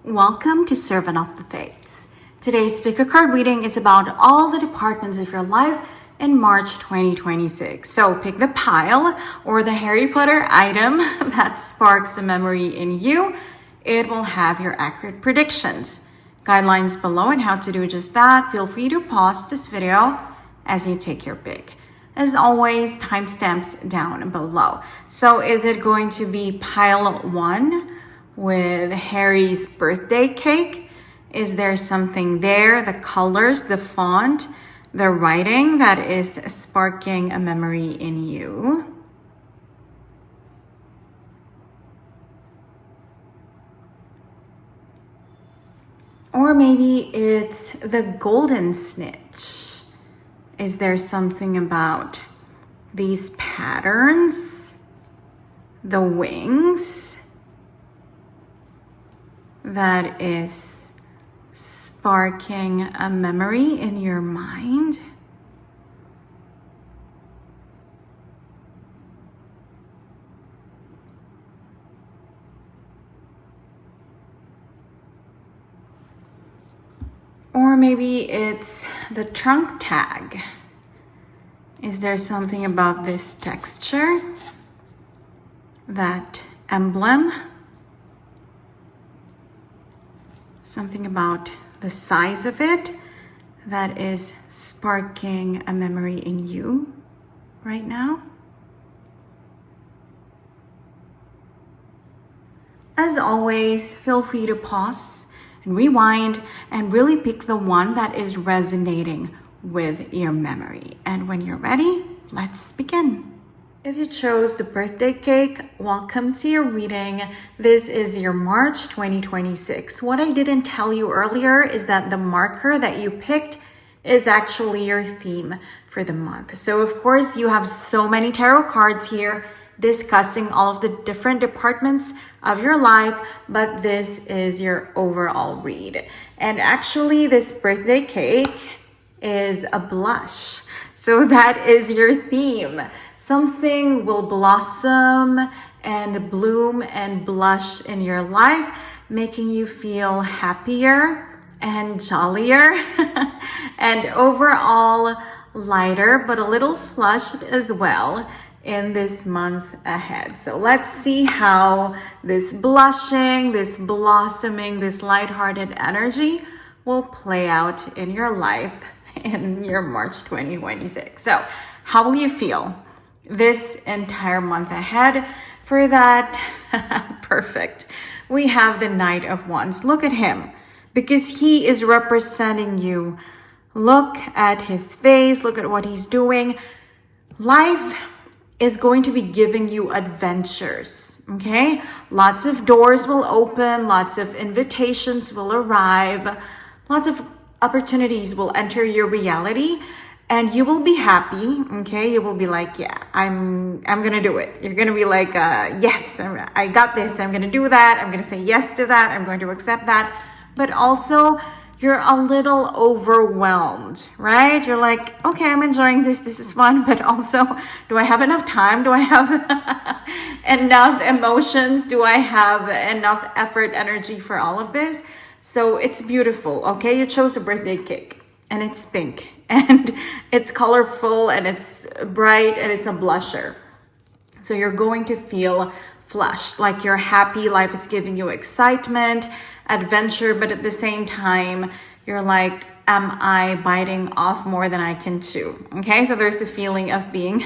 Welcome to Servant of the Fates. Today's pick a card reading is about all the departments of your life in March 2026. So pick the pile or the Harry Potter item that sparks a memory in you. It will have your accurate predictions. Guidelines below on how to do just that. Feel free to pause this video as you take your pick. As always, timestamps down below. So is it going to be pile 1 with Harry's birthday cake? Is there something there, the colors, the font, the writing that is sparking a memory in you? Or maybe it's the golden snitch. Is there something about these patterns, the wings, that is sparking a memory in your mind? Or maybe it's the trunk tag. Is there something about this texture, that emblem? Something about the size of it that is sparking a memory in you right now? As always, feel free to pause and rewind and really pick the one that is resonating with your memory. And when you're ready, let's begin. If you chose the birthday cake, welcome to your reading. This is your March 2026. What I didn't tell you earlier is that the marker that you picked is actually your theme for the month. So of course you have so many tarot cards here discussing all of the different departments of your life, but this is your overall read. And actually this birthday cake is a blush. So that is your theme. Something will blossom and bloom and blush in your life, making you feel happier and jollier and overall lighter, but a little flushed as well in this month ahead. So let's see how this blushing, this blossoming, this lighthearted energy will play out in your life in your March 2026. So how will you feel this entire month ahead? For that, perfect. We have the Knight of Wands. Look at him, because he is representing you. Look at his face. Look at what he's doing. Life is going to be giving you adventures, okay? Lots of doors will open, lots of invitations will arrive, lots of opportunities will enter your reality, and you will be happy, okay? You will be like, yeah, I'm gonna do it. You're gonna be like, yes, I got this. I'm gonna do that. I'm gonna say yes to that. I'm going to accept that. But also, you're a little overwhelmed, right? You're like, okay, I'm enjoying this. This is fun. But also, do I have enough time? Do I have enough emotions? Do I have enough effort, energy for all of this? So it's beautiful, okay? You chose a birthday cake and it's pink and it's colorful and it's bright and it's a blusher. So you're going to feel flushed, like you're happy. Life is giving you excitement, adventure, but at the same time, you're like, am I biting off more than I can chew? Okay, so there's a feeling of being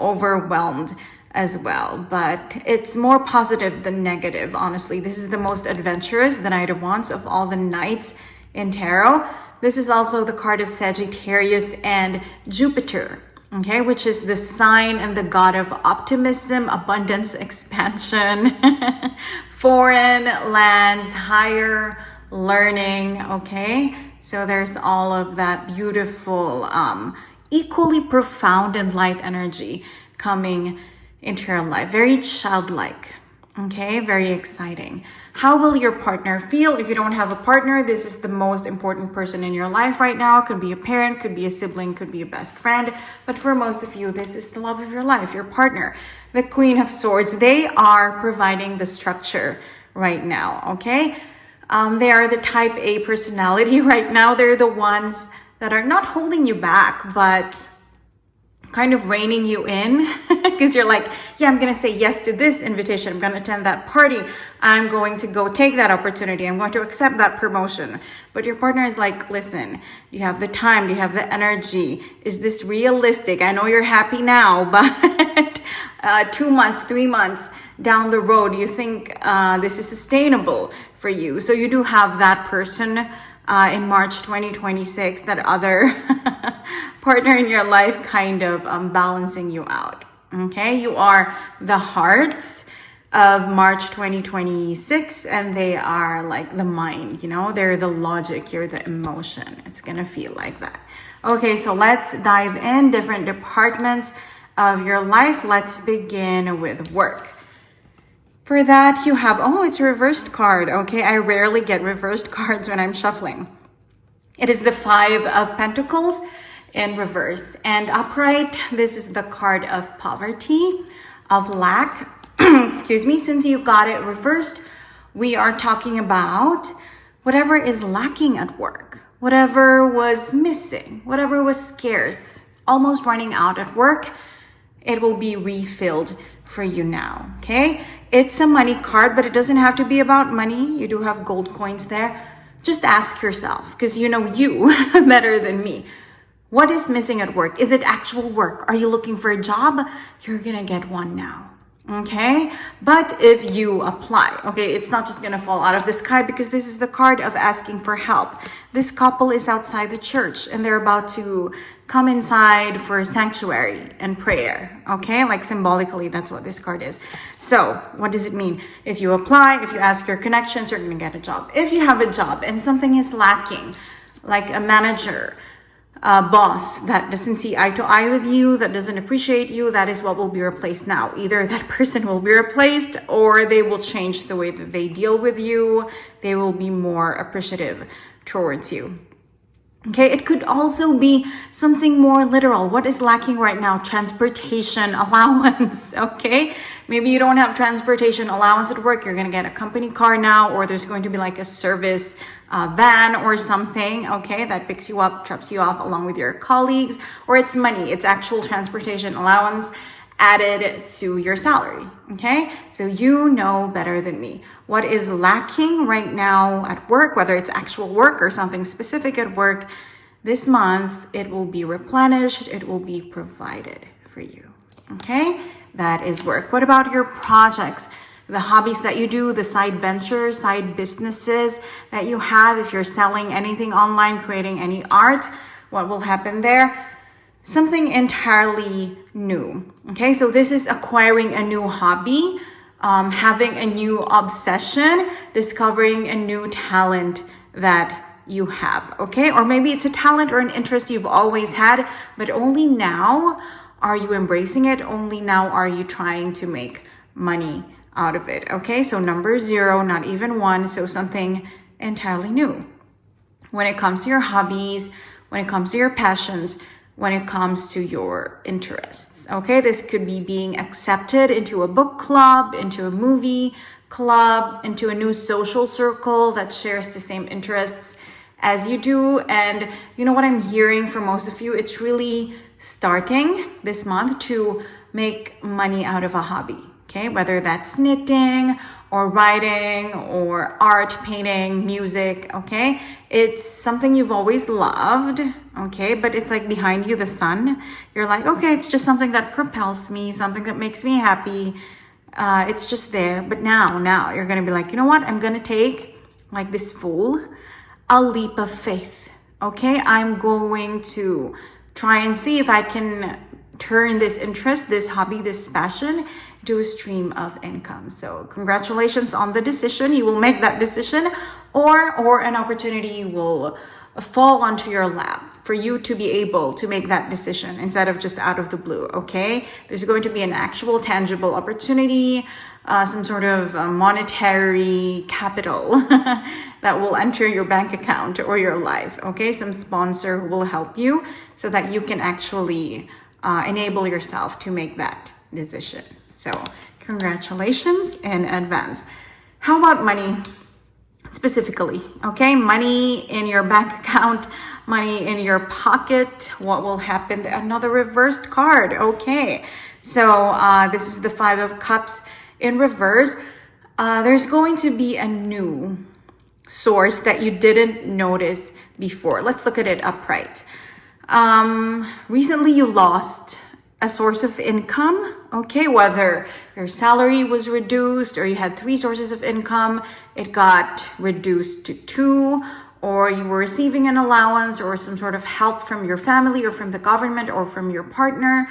overwhelmed as well, but it's more positive than negative, honestly. This is the most adventurous, the Knight of Wands, of all the knights in tarot. This is also the card of Sagittarius and Jupiter, okay, which is the sign and the god of optimism, abundance, expansion, foreign lands, higher learning, okay? So there's all of that beautiful, equally profound and light energy coming into your life. Very childlike, okay? Very exciting. How will your partner feel? If you don't have a partner, this is the most important person in your life right now. Could be a parent, could be a sibling, could be a best friend. But for most of you, this is the love of your life, your partner. The Queen of Swords, they are providing the structure right now, okay? They are the type A personality right now. They're the ones that are not holding you back, but kind of reining you in because you're like, yeah, I'm going to say yes to this invitation. I'm going to attend that party. I'm going to go take that opportunity. I'm going to accept that promotion. But your partner is like, listen, do you have the time? Do you have the energy? Is this realistic? I know you're happy now, but 2 months, 3 months down the road, you think this is sustainable for you. So you do have that person in March 2026, that other partner in your life kind of balancing you out. Okay, you are the hearts of March 2026, and they are like the mind, you know, they're the logic, you're the emotion. It's gonna feel like that. Okay, so let's dive in different departments of your life. Let's begin with work. For that, you have, oh, it's a reversed card. Okay, I rarely get reversed cards when I'm shuffling. It is the 5 of Pentacles in reverse, and upright, this is the card of poverty, of lack. Excuse me. Since you got it reversed, we are talking about whatever is lacking at work, whatever was missing, whatever was scarce, almost running out at work. It will be refilled for you now. Okay, it's a money card, but it doesn't have to be about money. You do have gold coins there. Just ask yourself, because you know you better than me. What is missing at work? Is it actual work? Are you looking for a job? You're gonna get one now. Okay, but if you apply, okay, it's not just gonna fall out of the sky, because this is the card of asking for help. This couple is outside the church and they're about to come inside for sanctuary and prayer. Okay, like symbolically, that's what this card is. So what does it mean? If you apply, if you ask your connections, you're gonna get a job. If you have a job and something is lacking, like a manager, boss that doesn't see eye to eye with you, that doesn't appreciate you, that is what will be replaced now. Either that person will be replaced, or they will change the way that they deal with you. They will be more appreciative towards you. Okay, it could also be something more literal. What is lacking right now? Transportation allowance. Okay, maybe you don't have transportation allowance at work. You're going to get a company car now, or there's going to be like a service van or something. Okay, that picks you up, drops you off along with your colleagues, or it's money. It's actual transportation allowance added to your salary. Okay, so you know better than me what is lacking right now at work, whether it's actual work or something specific at work. This month it will be replenished, it will be provided for you. Okay, that is work. What about your projects, the hobbies that you do, the side ventures, side businesses that you have? If you're selling anything online, creating any art, what will happen there? Something entirely new. Okay, so this is acquiring a new hobby, having a new obsession, discovering a new talent that you have. Okay, or maybe it's a talent or an interest you've always had, but only now are you embracing it. Only now are you trying to make money out of it. Okay, so number 0, not even 1, so something entirely new. When it comes to your hobbies, when it comes to your passions, when it comes to your interests. Okay, this could be being accepted into a book club, into a movie club, into a new social circle that shares the same interests as you do. And you know what I'm hearing from most of you? It's really starting this month to make money out of a hobby. Okay, whether that's knitting or writing or art, painting, music. Okay, it's something you've always loved. Okay, but it's like behind you, the sun. You're like, okay, it's just something that propels me, something that makes me happy. It's just there. But now you're gonna be like, you know what? I'm gonna take, like this fool, a leap of faith. Okay, I'm going to try and see if I can turn this interest, this hobby, this passion to a stream of income. So congratulations on the decision. You will make that decision, or an opportunity will fall onto your lap for you to be able to make that decision instead of just out of the blue. Okay, there's going to be an actual tangible opportunity, some sort of monetary capital that will enter your bank account or your life. Okay, some sponsor who will help you so that you can actually enable yourself to make that decision. So congratulations in advance. How about money? specifically, okay? Money in your bank account, money in your pocket. What will happen? Another reversed card, okay? So this is the Five of Cups in reverse. There's going to be a new source that you didn't notice before. Let's look at it upright. Recently you lost a source of income, okay? Whether your salary was reduced or you had 3 sources of income, it got reduced to 2, or you were receiving an allowance or some sort of help from your family or from the government or from your partner.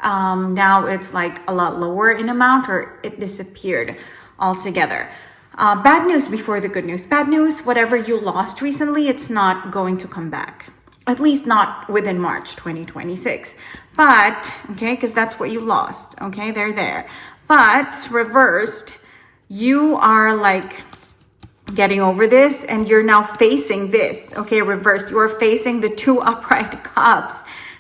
Now it's like a lot lower in amount, or it disappeared altogether. Bad news before the good news. Bad news, whatever you lost recently, it's not going to come back. At least not within March 2026. But, okay, because that's what you lost. Okay, they're there. But reversed, you are like getting over this and you're now facing this. Okay, reversed, you are facing the 2 upright cups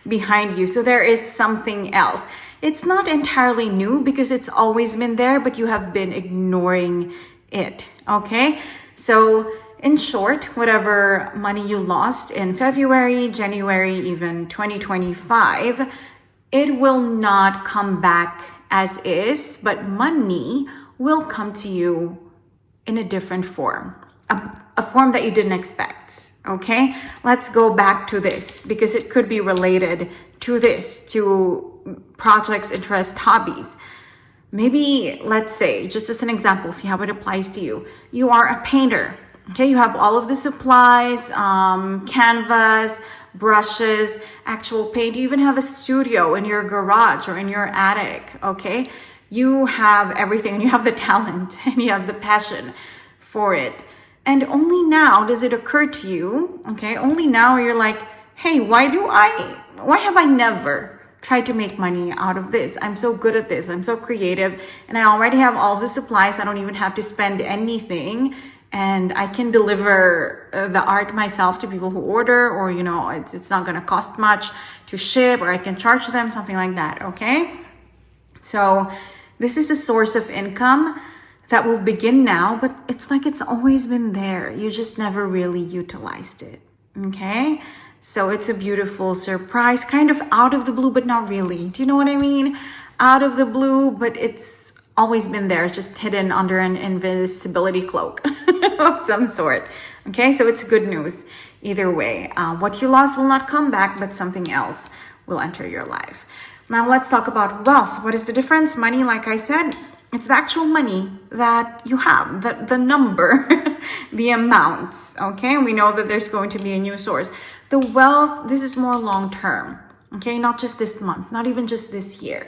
behind you. So there is something else. It's not entirely new because it's always been there, but you have been ignoring it. Okay, so in short, whatever money you lost in February, January, even 2025, it will not come back as is, but money will come to you in a different form, a form that you didn't expect. Okay, let's go back to this because it could be related to this, to projects, interests, hobbies. Maybe, let's say, just as an example, see how it applies to you. You are a painter. Okay, you have all of the supplies, canvas, brushes, actual paint. You even have a studio in your garage or in your attic, okay? You have everything and you have the talent and you have the passion for it. And only now does it occur to you, okay? Only now you're like, hey, why have I never tried to make money out of this? I'm so good at this. I'm so creative and I already have all the supplies. I don't even have to spend anything. And I can deliver the art myself to people who order, or, you know, it's not going to cost much to ship, or I can charge them, something like that. Okay. So this is a source of income that will begin now, but it's like it's always been there. You just never really utilized it. Okay. So it's a beautiful surprise, kind of out of the blue, but not really. Do you know what I mean? Out of the blue, but it's always been there, just hidden under an invisibility cloak of some sort. Okay, so it's good news either way. What you lost will not come back, but something else will enter your life. Now let's talk about wealth. What is the difference? Money, like I said, it's the actual money that you have, the number, the amounts. Okay, we know that there's going to be a new source. The wealth, this is more long-term. Okay, not just this month, not even just this year.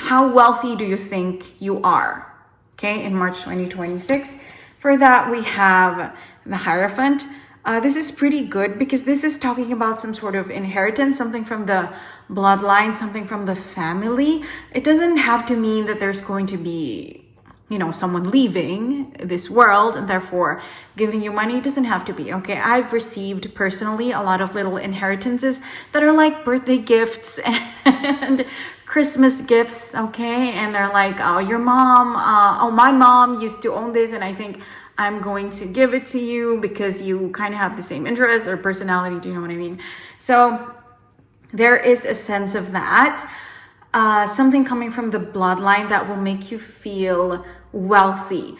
How wealthy do you think you are? Okay, in March 2026. For that, we have the Hierophant. This is pretty good because this is talking about some sort of inheritance, something from the bloodline, something from the family. It doesn't have to mean that there's going to be, you know, someone leaving this world and therefore giving you money. It doesn't have to be. Okay, I've received personally a lot of little inheritances that are like birthday gifts and Christmas gifts. Okay, and they're like, oh, your mom, my mom used to own this, and I think I'm going to give it to you because you kind of have the same interests or personality. Do you know what I mean? So there is a sense of that. Something coming from the bloodline that will make you feel wealthy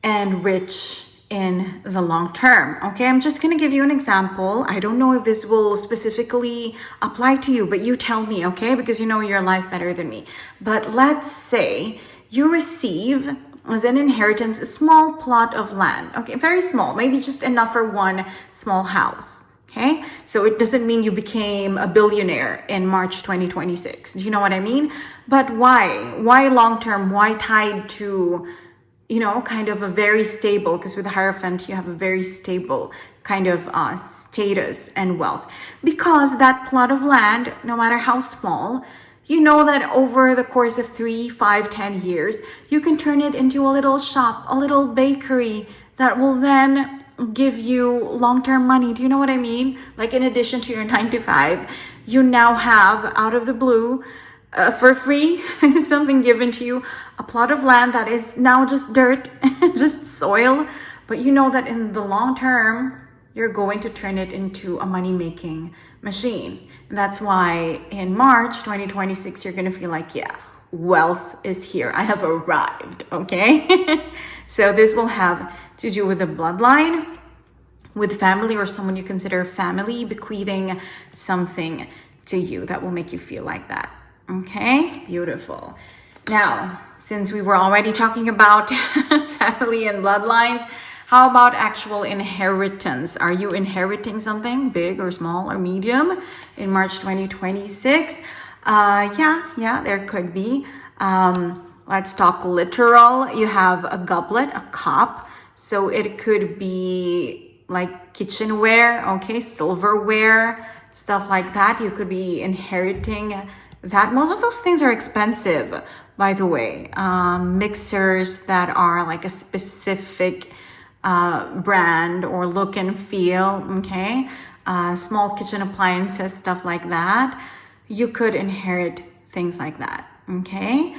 and rich in the long term. Okay, I'm just going to give you an example. I don't know if this will specifically apply to you, but you tell me, okay, because you know your life better than me. But let's say you receive as an inheritance a small plot of land. Okay, very small, maybe just enough for one small house. Okay, so it doesn't mean you became a billionaire in March 2026. Do you know what I mean? But why? Why long-term? Why tied to, you know, kind of a very stable, because with the Hierophant, you have a very stable kind of status and wealth. Because that plot of land, no matter how small, you know that over the course of 3, 5, 10 years, you can turn it into a little shop, a little bakery that will then give you long-term money. Do you know what I mean? Like in addition to your 9 to 5, you now have out of the blue, for free, something given to you, a plot of land that is now just dirt, just soil, but you know that in the long term, you're going to turn it into a money-making machine. And that's why in March 2026, you're going to feel like, yeah, wealth is here. I have arrived, okay? So this will have to do with the bloodline, with family or someone you consider family bequeathing something to you that will make you feel like that. Okay, beautiful. Now, since we were already talking about family and bloodlines, how about actual inheritance? Are you inheriting something big or small or medium in March 2026? Yeah, there could be. Let's talk literal. You have a goblet, a cup. So it could be like kitchenware, okay, silverware, stuff like that. You could be inheriting that. Most of those things are expensive, by the way. Mixers that are like a specific brand or look and feel, okay? Small kitchen appliances, stuff like that. You could inherit things like that, okay?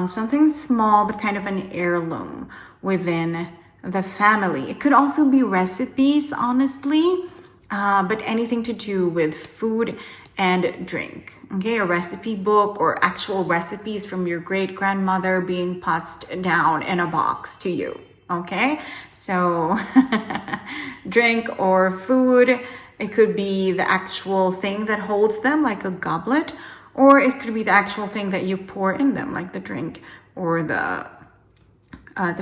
Something small, but kind of an heirloom within the family. It could also be recipes, honestly, but anything to do with food and drink, okay? A recipe book or actual recipes from your great grandmother being passed down in a box to you, okay? So drink or food, it could be the actual thing that holds them, like a goblet, or it could be the actual thing that you pour in them, like the drink or the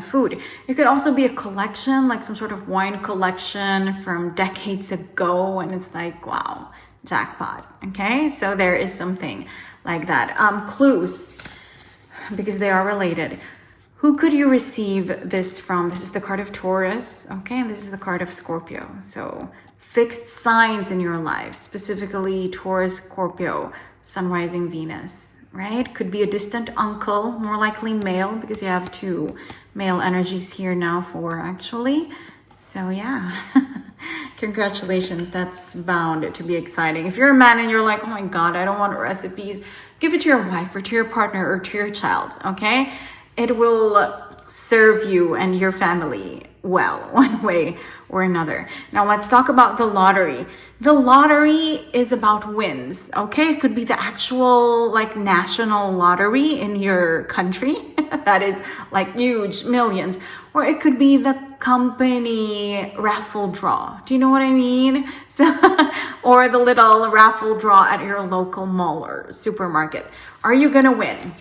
food. It could also be a collection, like some sort of wine collection from decades ago, and it's like, wow, jackpot. Okay, so there is something like that. Clues, because they are related. Who could you receive this from? This is the card of Taurus, okay, and this is the card of Scorpio. So fixed signs in your life, specifically Taurus, Scorpio, Sun, Rising, Venus, right? Could be a distant uncle, more likely male, because you have two male energies here now, four actually. So yeah, congratulations. That's bound to be exciting. If you're a man and you're like, oh my God, I don't want recipes, give it to your wife or to your partner or to your child, okay? It will serve you and your family well, one way or another. Now let's talk about the lottery. The lottery is about wins, okay? It could be the actual like national lottery in your country that is like huge, millions, or it could be the company raffle draw. Do you know what I mean? So, or the little raffle draw at your local mall or supermarket. Are you gonna win?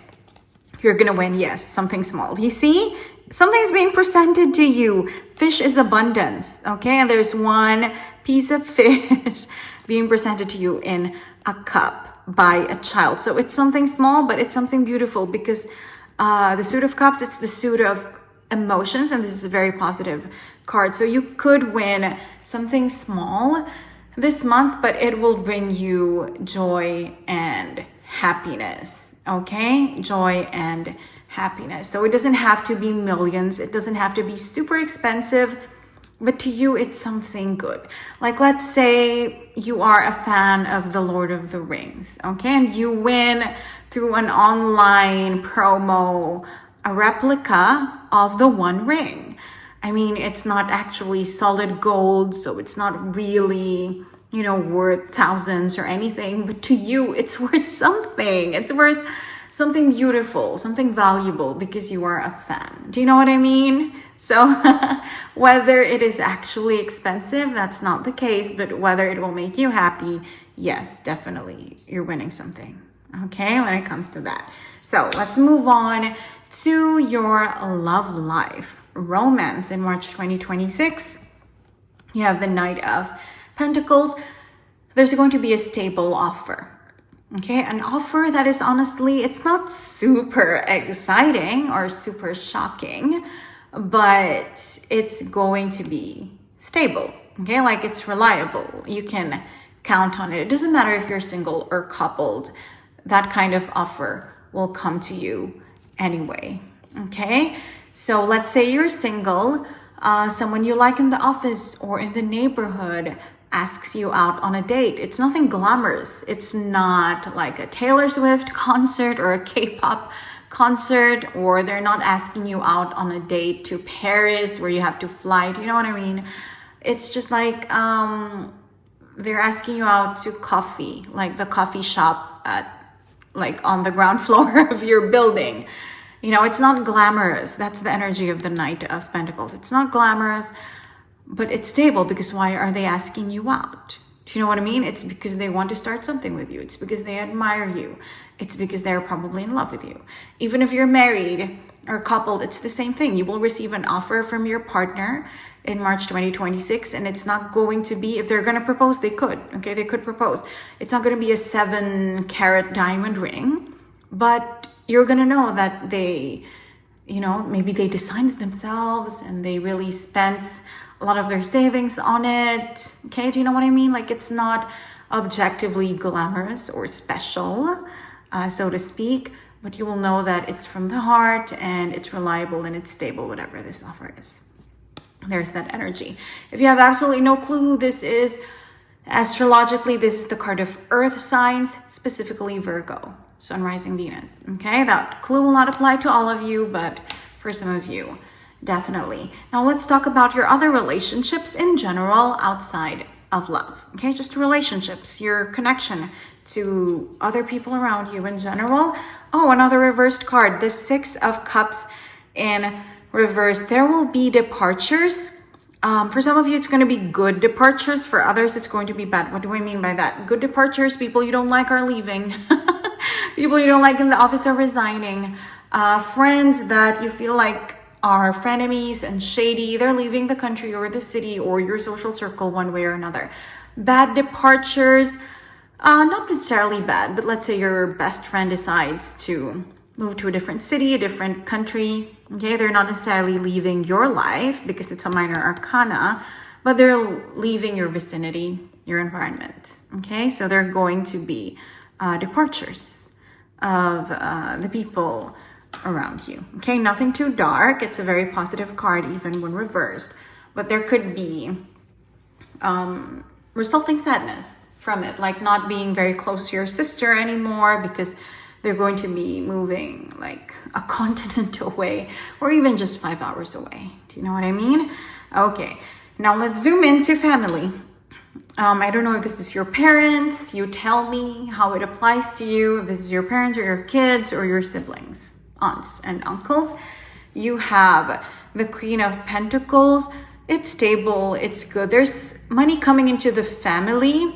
You're gonna win, yes, something small. You see? Something's being presented to you. Fish is abundance, okay? And there's one piece of fish being presented to you in a cup by a child. So it's something small, but it's something beautiful because the Suit of Cups, it's the suit of emotions, and this is a very positive card. So you could win something small this month, but it will bring you joy and happiness, okay? Joy and happiness. So it doesn't have to be millions. It doesn't have to be super expensive, but to you, it's something good. Like, let's say you are a fan of The Lord of the Rings, okay? And you win through an online promo, a replica of the One Ring. I mean, it's not actually solid gold, so it's not really, you know, worth thousands or anything, but to you, it's worth something. It's worth something beautiful, something valuable because you are a fan. Do you know what I mean? So whether it is actually expensive, that's not the case, but whether it will make you happy, yes, definitely, you're winning something, okay, when it comes to that. So let's move on to your love life. Romance in March 2026. You have the Knight of Pentacles. There's going to be a stable offer. Okay, an offer that is honestly, it's not super exciting or super shocking, but it's going to be stable. Okay, like it's reliable. You can count on it. It doesn't matter if you're single or coupled. That kind of offer will come to you anyway. Okay, so let's say you're single, someone you like in the office or in the neighborhood asks you out on a date. It's nothing glamorous. It's not like a Taylor Swift concert or a K-pop concert, or they're not asking you out on a date to Paris where you have to fly. Do you know what I mean? It's just like they're asking you out to coffee, like the coffee shop at like on the ground floor of your building. You know, it's not glamorous. That's the energy of the Knight of Pentacles. It's not glamorous, but it's stable, because why are they asking you out? Do you know what I mean? It's because they want to start something with you. It's because they admire you. It's because they're probably in love with you. Even if you're married or coupled, it's the same thing. You will receive an offer from your partner in March 2026, and it's not going to be, if they're going to propose, they could, okay? They could propose. It's not going to be a 7-carat diamond ring, but you're going to know that they, you know, maybe they designed it themselves and they really spent a lot of their savings on it. Okay, do you know what I mean? Like, it's not objectively glamorous or special, so to speak, but you will know that it's from the heart and it's reliable and it's stable, whatever this offer is. There's that energy. If you have absolutely no clue who this is, astrologically, this is the card of earth signs, specifically Virgo, Sun, Rising, Venus. Okay, that clue will not apply to all of you, but for some of you, definitely. Now let's talk about your other relationships in general outside of love. Okay, just relationships, your connection to other people around you in general. Oh, another reversed card, the 6 of Cups in reverse. There will be departures. For some of you, it's going to be good departures. For others, it's going to be bad. What do I mean by that? Good departures, people you don't like are leaving. People you don't like in the office are resigning. Friends that you feel like are frenemies and shady, they're leaving the country or the city or your social circle one way or another. Bad departures, not necessarily bad, but let's say your best friend decides to move to a different city, a different country. Okay, they're not necessarily leaving your life because it's a minor arcana, but they're leaving your vicinity, your environment. Okay, so they're going to be departures of the people around you. Okay, nothing too dark. It's a very positive card even when reversed, but there could be resulting sadness from it, like not being very close to your sister anymore because they're going to be moving like a continent away or even just 5 hours away. Do you know what I mean? Okay, now let's zoom into family. I don't know if this is your parents. You tell me how it applies to you. If this is your parents or your kids or your siblings, aunts and uncles. You have the Queen of Pentacles. It's stable. It's good. There's money coming into the family,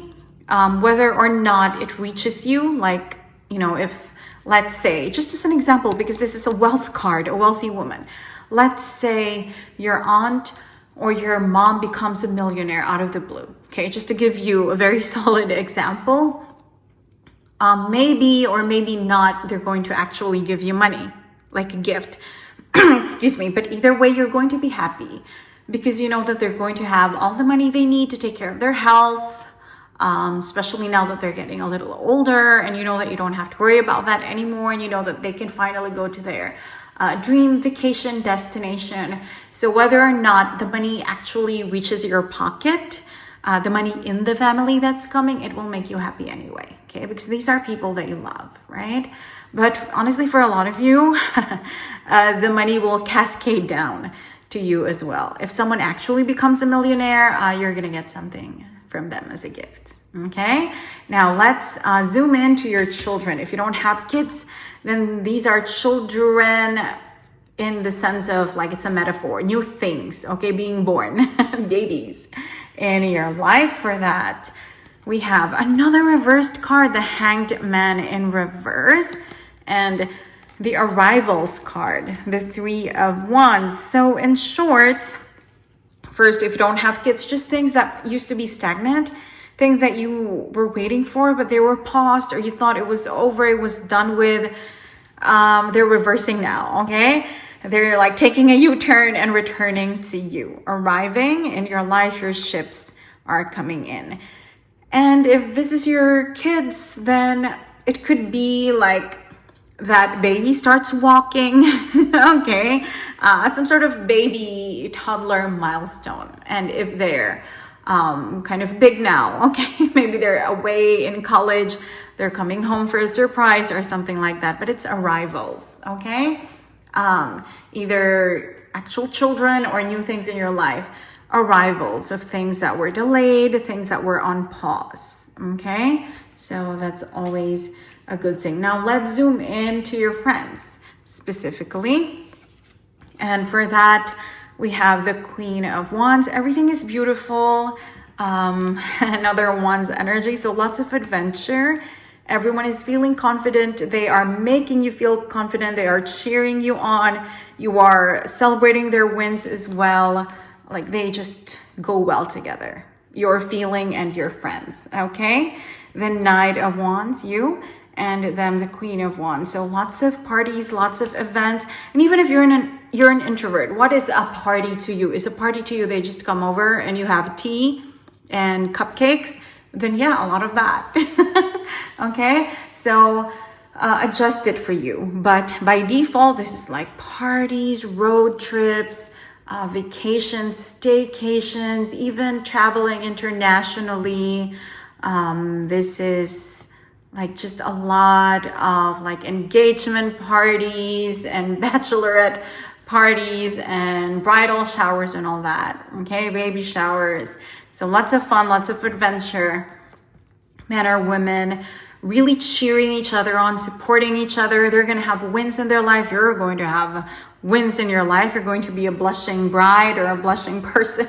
whether or not it reaches you. Like, you know, if, let's say, just as an example, because this is a wealth card, a wealthy woman. Let's say your aunt or your mom becomes a millionaire out of the blue. Okay, just to give you a very solid example. Maybe or maybe not, they're going to actually give you money, like a gift. Excuse me, but either way, you're going to be happy because you know that they're going to have all the money they need to take care of their health, especially now that they're getting a little older, and you know that you don't have to worry about that anymore, and you know that they can finally go to their dream vacation destination. So whether or not the money actually reaches your pocket, the money in the family that's coming, it will make you happy anyway, okay? Because these are people that you love, right? But honestly, for a lot of you, the money will cascade down to you as well. If someone actually becomes a millionaire, you're gonna get something from them as a gift, okay? Now let's zoom into your children. If you don't have kids, then these are children in the sense of like it's a metaphor, new things, okay, being born, babies in your life. For that, we have another reversed card, the Hanged Man in reverse, and the Arrivals card, the 3 of Wands. So in short, first, if you don't have kids, just things that used to be stagnant, things that you were waiting for, but they were paused or you thought it was over, it was done with, they're reversing now, okay? They're like taking a U-turn and returning to you. Arriving in your life, your ships are coming in. And if this is your kids, then it could be like that baby starts walking, okay? Some sort of baby toddler milestone. And if they're kind of big now. Okay, maybe they're away in college, they're coming home for a surprise or something like that, but it's arrivals. Okay, either actual children or new things in your life, arrivals of things that were delayed, things that were on pause. Okay, so that's always a good thing. Now let's zoom in to your friends specifically, and for that we have the Queen of Wands. Everything is beautiful. Another Wands energy, so lots of adventure. Everyone is feeling confident. They are making you feel confident. They are cheering you on. You are celebrating their wins as well. Like they just go well together. Your feeling and your friends. Okay. The Knight of Wands, you, and then the Queen of Wands. So lots of parties, lots of events. And even if you're an introvert, what is a party to you? Is a party to you they just come over and you have tea and cupcakes? Then yeah, a lot of that. Okay, so adjust it for you. But by default, this is like parties, road trips, vacations, staycations, even traveling internationally. This is like just a lot of like engagement parties and bachelorette parties and bridal showers and all that. Okay, baby showers. So lots of fun, lots of adventure. Men or women really cheering each other on, supporting each other. They're going to have wins in their life. You're going to have wins in your life. You're going to be a blushing bride or a blushing person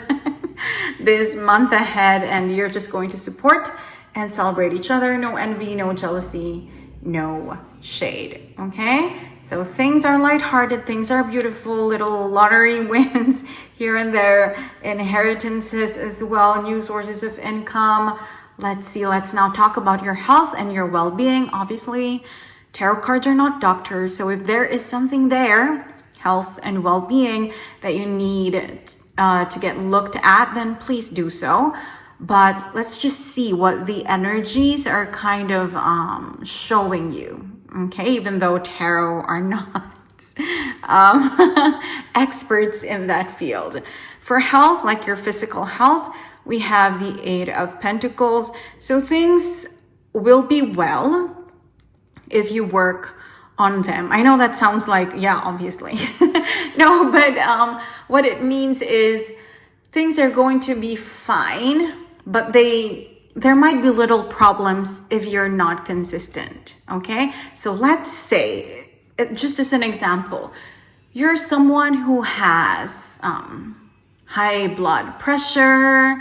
this month ahead, and you're just going to support and celebrate each other. No envy, no jealousy, no shade. Okay? So things are lighthearted, things are beautiful, little lottery wins here and there, inheritances as well, new sources of income. Let's see, let's now talk about your health and your well-being. Obviously, tarot cards are not doctors, so if there is something there, health and well-being, that you need to get looked at, then please do so. But let's just see what the energies are kind of showing you. Okay, even though tarot are not experts in that field. For health, like your physical health, we have the Eight of Pentacles. So things will be well if you work on them. I know that sounds like, yeah, obviously. No, but what it means is things are going to be fine, but there might be little problems if you're not consistent. Okay, so let's say, just as an example, you're someone who has high blood pressure,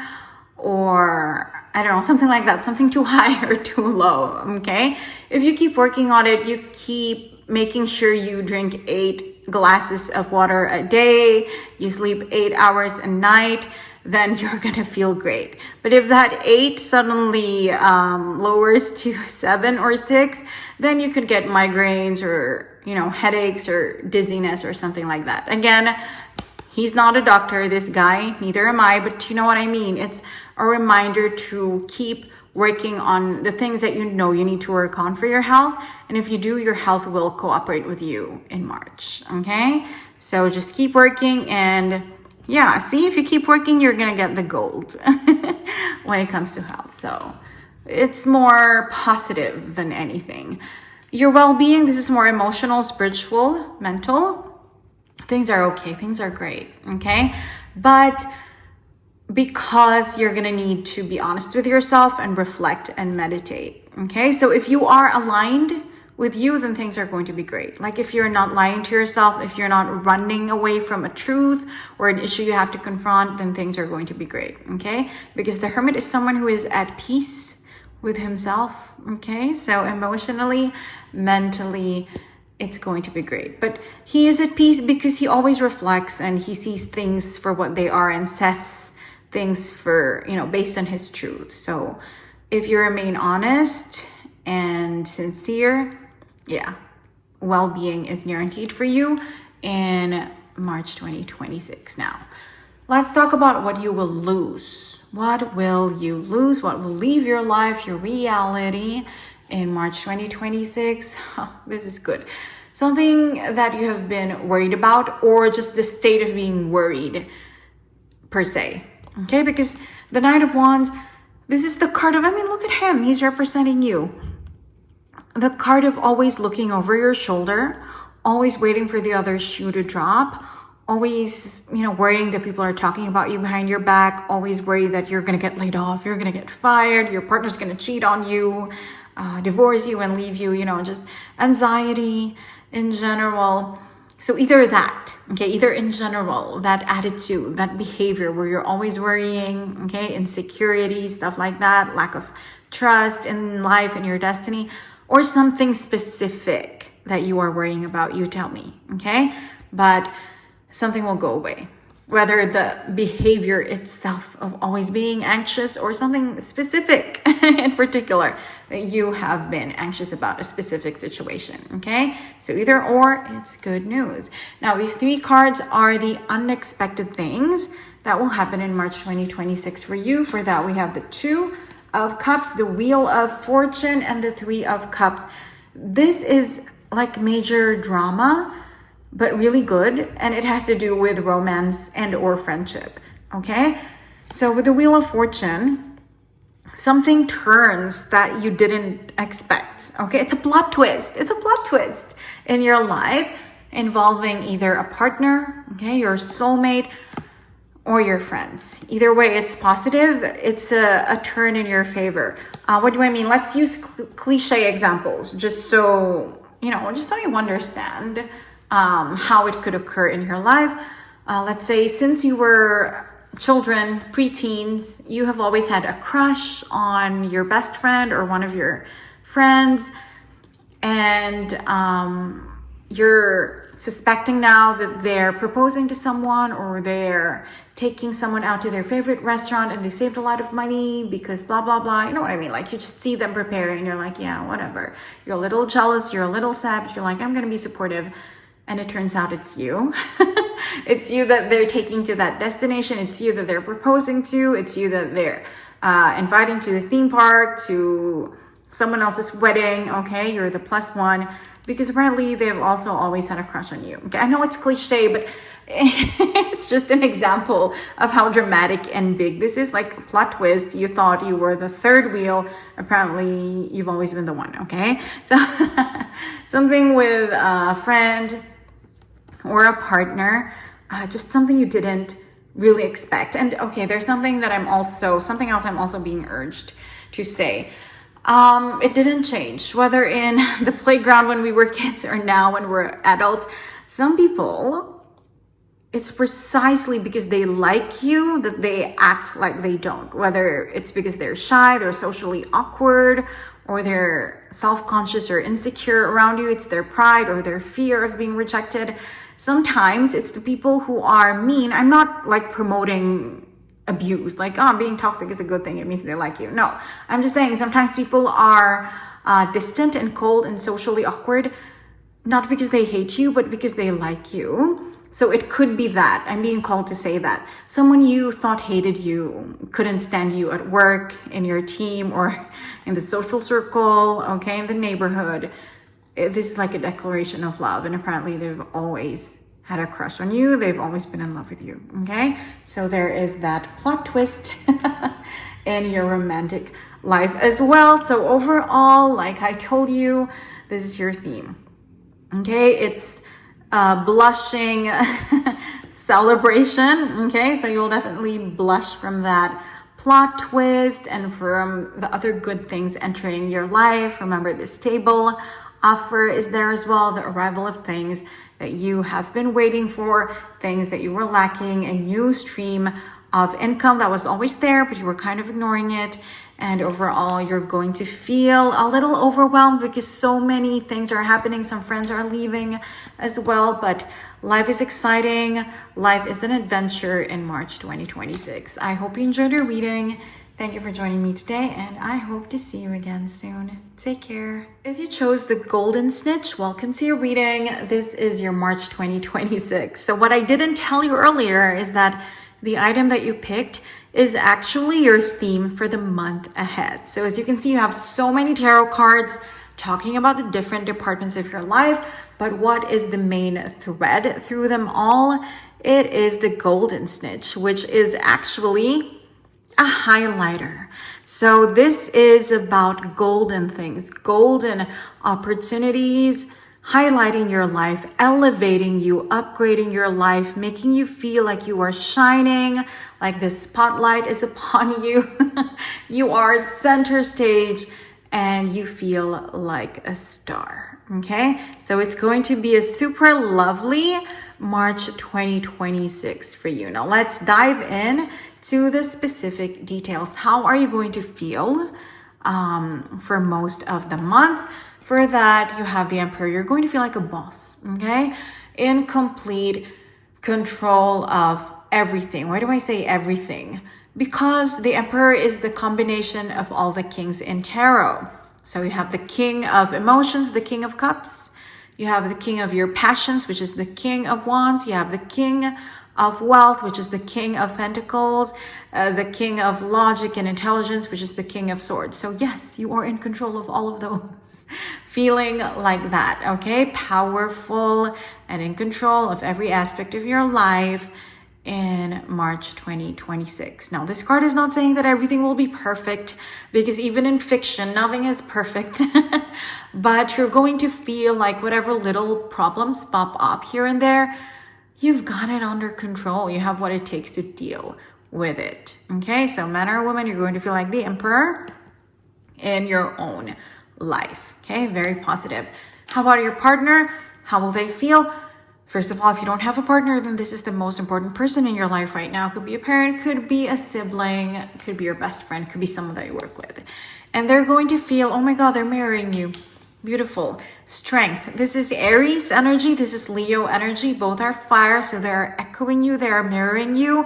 or I don't know, something like that, something too high or too low. Okay, if you keep working on it, you keep making sure you drink 8 glasses of water a day, you sleep 8 hours a night, then you're gonna feel great. But if that 8 suddenly lowers to 7 or 6, then you could get migraines or, you know, headaches or dizziness or something like that. Again, he's not a doctor, this guy, neither am I, but you know what I mean. It's a reminder to keep working on the things that you know you need to work on for your health. And if you do, your health will cooperate with you in March, okay? So just keep working, and yeah, see, if you keep working, you're gonna get the gold when it comes to health. So it's more positive than anything. Your well-being, this is more emotional, spiritual, mental. Things are okay, things are great, okay? But because you're gonna need to be honest with yourself and reflect and meditate, okay? So if you are aligned with you, then things are going to be great. Like if you're not lying to yourself, if you're not running away from a truth or an issue you have to confront, then things are going to be great, okay? Because the Hermit is someone who is at peace with himself, okay? So emotionally, mentally, it's going to be great. But he is at peace because he always reflects and he sees things for what they are and says things for, you know, based on his truth. So if you remain honest and sincere, yeah, well-being is guaranteed for you in March 2026. Now, let's talk about what you will lose. What will you lose? What will leave your life, your reality in March 2026? Oh, this is good. Something that you have been worried about, or just the state of being worried per se. Okay, because the Knight of Wands, this is the card of, I mean, look at him. He's representing you. The card of always looking over your shoulder, always waiting for the other shoe to drop, always, worrying that people are talking about you behind your back, always worried that you're going to get laid off, you're going to get fired, your partner's going to cheat on you, divorce you and leave you, just anxiety in general. So either that, okay, either in general, that attitude, that behavior where you're always worrying, okay, insecurity, stuff like that, lack of trust in life and your destiny, or something specific that you are worrying about, you tell me, okay? But something will go away. Whether the behavior itself of always being anxious or something specific in particular that you have been anxious about a specific situation, okay? So either or, it's good news. Now, these 3 cards are the unexpected things that will happen in March 2026 for you. For that, we have the 2 of Cups, the Wheel of Fortune, and the 3 of Cups. This is like major drama, but really good, and it has to do with romance and or friendship, okay? So with the Wheel of Fortune, something turns that you didn't expect, okay? It's a plot twist. It's a plot twist in your life involving either a partner, okay, your soulmate, or your friends. Either way, it's positive. It's a turn in your favor. What do I mean? Let's use cliche examples just so you understand how it could occur in your life. Let's say since you were children, preteens, you have always had a crush on your best friend or one of your friends, and you're suspecting now that they're proposing to someone or they're taking someone out to their favorite restaurant and they saved a lot of money because blah, blah, blah. You know what I mean? Like you just see them preparing and you're like, yeah, whatever. You're a little jealous. You're a little sad, but you're like, I'm going to be supportive. And it turns out it's you. It's you that they're taking to that destination. It's you that they're proposing to. It's you that they're inviting to the theme park, to someone else's wedding. Okay, you're the +1 because apparently they've also always had a crush on you. Okay, I know it's cliche, but it's just an example of how dramatic and big this is. Like a plot twist. You thought you were the 3rd wheel. Apparently, you've always been the one. Okay, so something with a friend or a partner, just something you didn't really expect. And okay, there's something else I'm also being urged to say. It didn't change, whether in the playground when we were kids or now when we're adults. Some people, it's precisely because they like you that they act like they don't. Whether it's because they're shy, they're socially awkward, or they're self-conscious or insecure around you. It's their pride or their fear of being rejected. Sometimes it's the people who are mean. I'm not like promoting abuse, like, oh, being toxic is a good thing, it means they like you. No, I'm just saying sometimes people are distant and cold and socially awkward, not because they hate you, but because they like you. So it could be that. I'm being called to say that. Someone you thought hated you, couldn't stand you at work, in your team, or in the social circle, okay, in the neighborhood. This is like a declaration of love, and apparently they've always had a crush on you. They've always been in love with you, okay? So there is that plot twist in your romantic life as well. So overall, like I told you, this is your theme, okay? It's blushing celebration, okay? So you'll definitely blush from that plot twist and from the other good things entering your life. Remember, this table offer is there as well, the arrival of things that you have been waiting for, things that you were lacking, a new stream of income that was always there, but you were kind of ignoring it. And overall, you're going to feel a little overwhelmed because so many things are happening. Some friends are leaving as well, but life is exciting. Life is an adventure in March 2026. I hope you enjoyed your reading. Thank you for joining me today, and I hope to see you again soon. Take care. If you chose the Golden Snitch, welcome to your reading. This is your March 2026. So what I didn't tell you earlier is that the item that you picked is actually your theme for the month ahead. So as you can see, you have so many tarot cards talking about the different departments of your life, but what is the main thread through them all it is the golden snitch, which is actually a highlighter. So this is about golden things, golden opportunities, highlighting your life, elevating you, upgrading your life, making you feel like you are shining, like the spotlight is upon you. You are center stage and you feel like a star. Okay, so it's going to be a super lovely March 2026 for you. Now let's dive in to the specific details. How are you going to feel for most of the month? For that, you have the Emperor. You're going to feel like a boss, okay? In complete control of everything. Why do I say everything? Because the Emperor is the combination of all the kings in tarot. So you have the King of Emotions, the King of Cups. You have the King of your passions, which is the King of Wands. You have the King of Wealth, which is the King of Pentacles. The King of Logic and Intelligence, which is the King of Swords. So yes, you are in control of all of those. Feeling like that, okay? Powerful and in control of every aspect of your life in March 2026. Now, this card is not saying that everything will be perfect, because even in fiction, nothing is perfect. But you're going to feel like whatever little problems pop up here and there, you've got it under control. You have what it takes to deal with it. Okay, so man or woman, you're going to feel like the Emperor in your own life. Okay, very positive. How about your partner? How will they feel? First of all, if you don't have a partner, then this is the most important person in your life right now. Could be a parent, could be a sibling, could be your best friend, could be someone that you work with. And they're going to feel, oh my God, they're marrying you. Beautiful. Strength. This is Aries energy. This is Leo energy. Both are fire, so they're echoing you. They are mirroring you.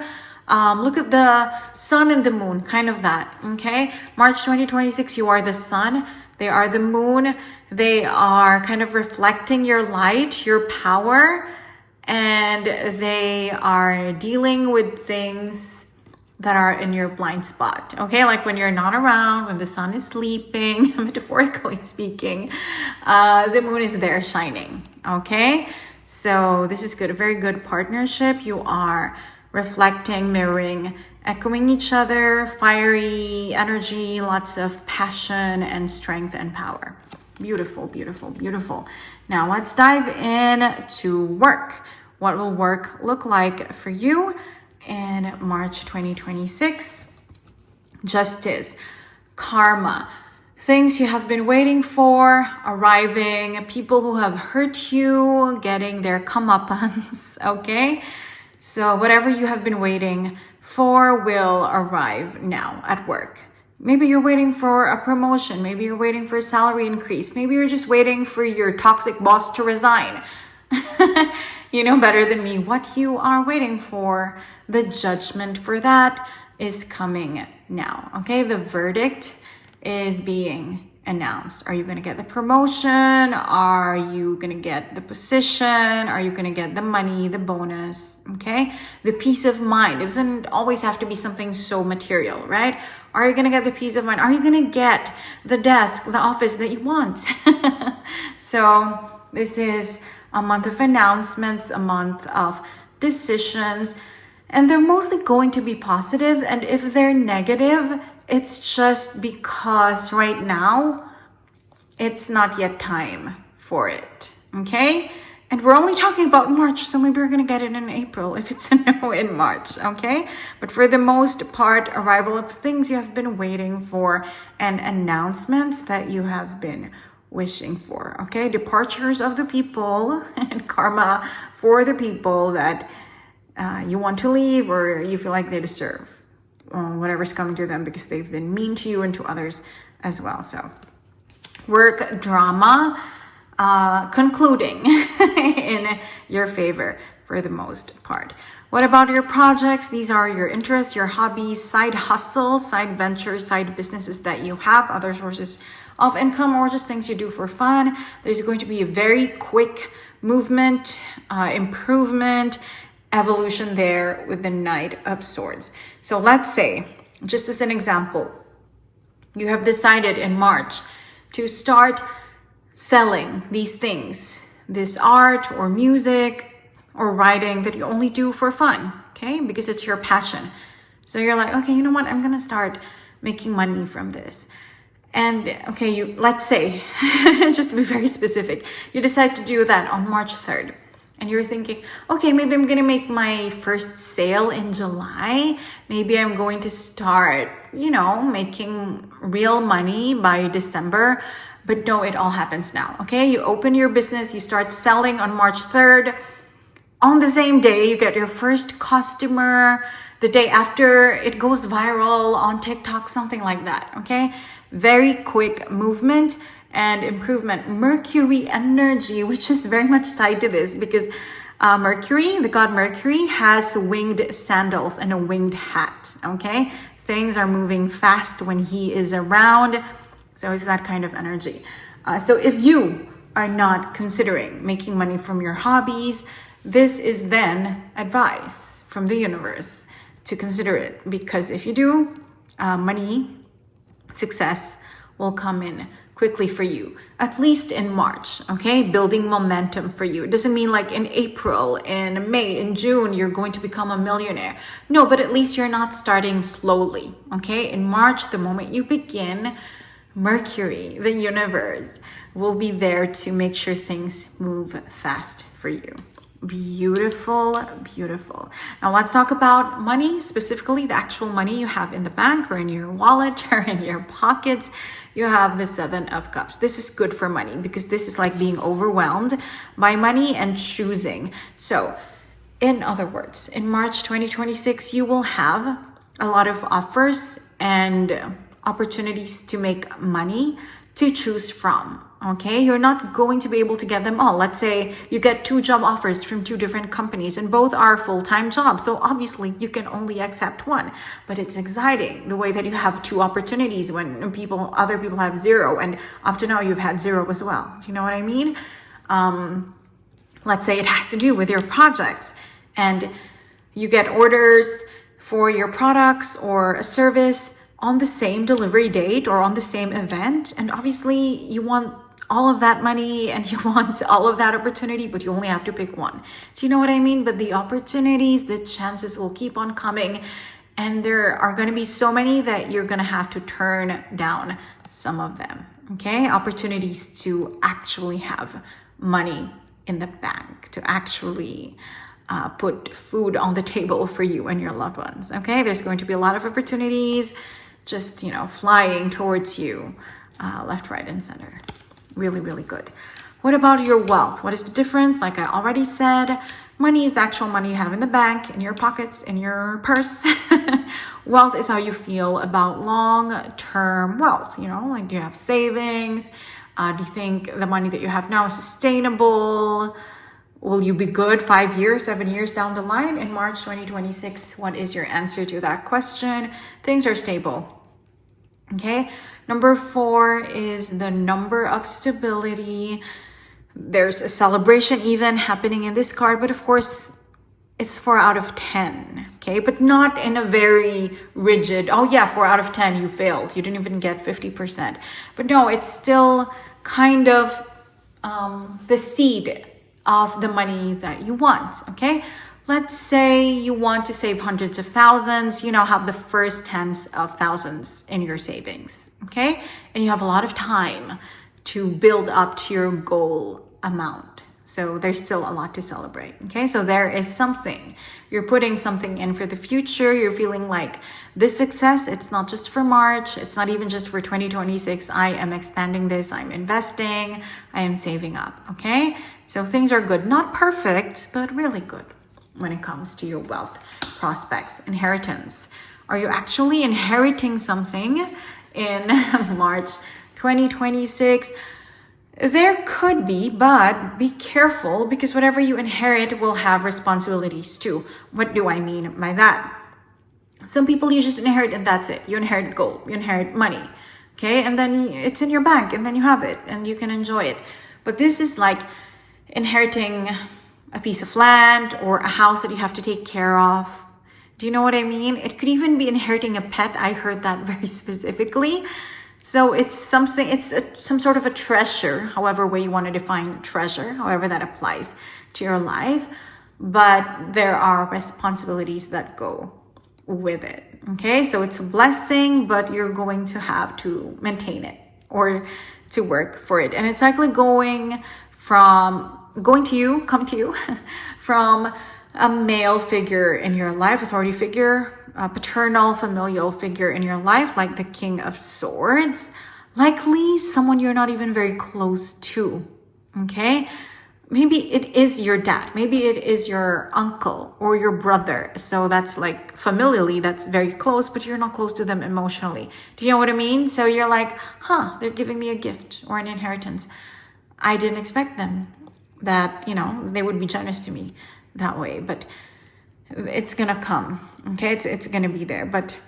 Look at the sun and the moon, kind of that, okay? March 2026, you are the sun. They are the moon. They are kind of reflecting your light, your power, and they are dealing with things that are in your blind spot, okay? Like when you're not around, when the sun is sleeping, metaphorically speaking, the moon is there shining, okay? So this is good, a very good partnership. You are reflecting, mirroring, echoing each other, fiery energy, lots of passion and strength and power. Beautiful, beautiful, beautiful. Now let's dive in to work. What will work look like for you in March 2026? Justice, karma, things you have been waiting for, arriving, people who have hurt you, getting their comeuppance, okay? So whatever you have been waiting for will arrive now at work. Maybe you're waiting for a promotion. Maybe you're waiting for a salary increase. Maybe you're just waiting for your toxic boss to resign. You know better than me what you are waiting for. The judgment for that is coming now. Okay, the verdict is being announced. Are you going to get the promotion? Are you going to get the position? Are you going to get the money, the bonus? Okay, the peace of mind. It doesn't always have to be something so material, right? Are you going to get the peace of mind? Are you going to get the desk, the office that you want? So this is a month of announcements, a month of decisions, and they're mostly going to be positive. And if they're negative, it's just because right now it's not yet time for it, okay? And we're only talking about March, so maybe we're gonna get it in April if it's a no in March, okay? But for the most part, arrival of things you have been waiting for and announcements that you have been wishing for, okay? Departures of the people and karma for the people that you want to leave or you feel like they deserve. Whatever's coming to them because they've been mean to you and to others as well. So work drama concluding in your favor for the most part. What about your projects? These are your interests, your hobbies, side hustles, side ventures, side businesses that you have, other sources of income, or just things you do for fun. There's going to be a very quick movement, improvement, evolution there with the Knight of Swords. So let's say, just as an example, you have decided in March to start selling these things, this art or music, or writing that you only do for fun, okay? Because it's your passion. So you're like, okay, you know what? I'm gonna start making money from this. And okay, let's say, just to be very specific, you decide to do that on March 3rd. And you're thinking, okay, maybe I'm gonna make my first sale in July. Maybe I'm going to start, making real money by December. But no, it all happens now, okay? You open your business, you start selling on March 3rd. On the same day, you get your first customer. The day after, it goes viral on TikTok, something like that, okay? Very quick movement and improvement. Mercury energy, which is very much tied to this because Mercury, the god Mercury, has winged sandals and a winged hat, okay? Things are moving fast when he is around. So it's that kind of energy. So if you are not considering making money from your hobbies, this is then advice from the universe to consider it. Because if you do, money, success will come in quickly for you, at least in March, okay? Building momentum for you. It doesn't mean like in April, in May, in June, you're going to become a millionaire. No, but at least you're not starting slowly, okay? In March, the moment you begin, Mercury, the universe, will be there to make sure things move fast for you. Beautiful, beautiful. Now let's talk about money, specifically the actual money you have in the bank or in your wallet or in your pockets. You have the 7 of Cups. This is good for money because this is like being overwhelmed by money and choosing. So in other words, in March 2026, you will have a lot of offers and opportunities to make money to choose from. Okay, you're not going to be able to get them all. Let's say you get 2 job offers from 2 different companies and both are full-time jobs. So obviously you can only accept one, but it's exciting the way that you have 2 opportunities when other people have 0, and up to now you've had 0 as well. Do you know what I mean? Let's say it has to do with your projects and you get orders for your products or a service on the same delivery date or on the same event. And obviously you want all of that money and you want all of that opportunity, but you only have to pick one. Do you know what I mean? But the opportunities, the chances will keep on coming. And there are going to be so many that you're going to have to turn down some of them. Okay? Opportunities to actually have money in the bank, to actually put food on the table for you and your loved ones. Okay? There's going to be a lot of opportunities just, flying towards you, left, right, and center. Really, really good. What about your wealth? What is the difference? Like I already said, money is the actual money you have in the bank, in your pockets, in your purse. Wealth is how you feel about long-term wealth. Like do you have savings? Do you think the money that you have now is sustainable? Will you be good 5 years, 7 years down the line? In March 2026, what is your answer to that question? Things are stable. Okay. Number 4 is the number of stability. There's a celebration even happening in this card, but of course it's 4 out of 10. Okay. But not in a very rigid, 4 out of 10, you failed. You didn't even get 50%. But no, it's still kind of the seed of the money that you want. Okay. Let's say you want to save hundreds of thousands, have the first tens of thousands in your savings, okay? And you have a lot of time to build up to your goal amount. So there's still a lot to celebrate, okay? So there is something. You're putting something in for the future. You're feeling like this success, it's not just for March. It's not even just for 2026. I am expanding this. I'm investing. I am saving up, okay? So things are good. Not perfect, but really good when it comes to your wealth prospects. Inheritance. Are you actually inheriting something in March 2026? There could be, but be careful because whatever you inherit will have responsibilities too. What do I mean by that? Some people, you just inherit and that's it. You inherit gold, you inherit money, okay? And then it's in your bank and then you have it and you can enjoy it. But this is like inheriting a piece of land or a house that you have to take care of. Do you know what I mean? It could even be inheriting a pet. I heard that very specifically. So it's something, some sort of a treasure, however way you want to define treasure, however that applies to your life. but there are responsibilities that go with it. Okay, so it's a blessing, but you're going to have to maintain it or to work for it. And it's actually come to you from a male figure in your life, authority figure, a paternal, familial figure in your life, like the King of Swords, likely someone you're not even very close to. Okay, maybe it is your dad, maybe it is your uncle or your brother. So that's like familially, that's very close, but you're not close to them emotionally. Do you know what I mean? So you're like, they're giving me a gift or an inheritance. I didn't expect them that, they would be generous to me that way, but it's gonna come. Okay, it's gonna be there. But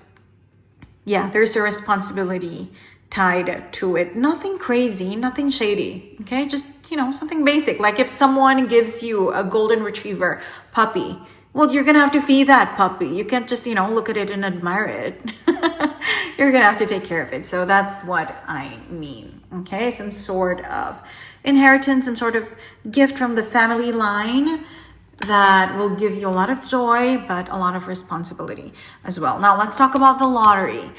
yeah, there's a responsibility tied to it. Nothing crazy, nothing shady. Okay, just something basic. Like if someone gives you a golden retriever puppy, well, you're gonna have to feed that puppy. You can't just look at it and admire it. You're gonna have to take care of it. So that's what I mean. Okay, some sort of inheritance, some sort of gift from the family line that will give you a lot of joy, but a lot of responsibility as well. Now let's talk about the lottery.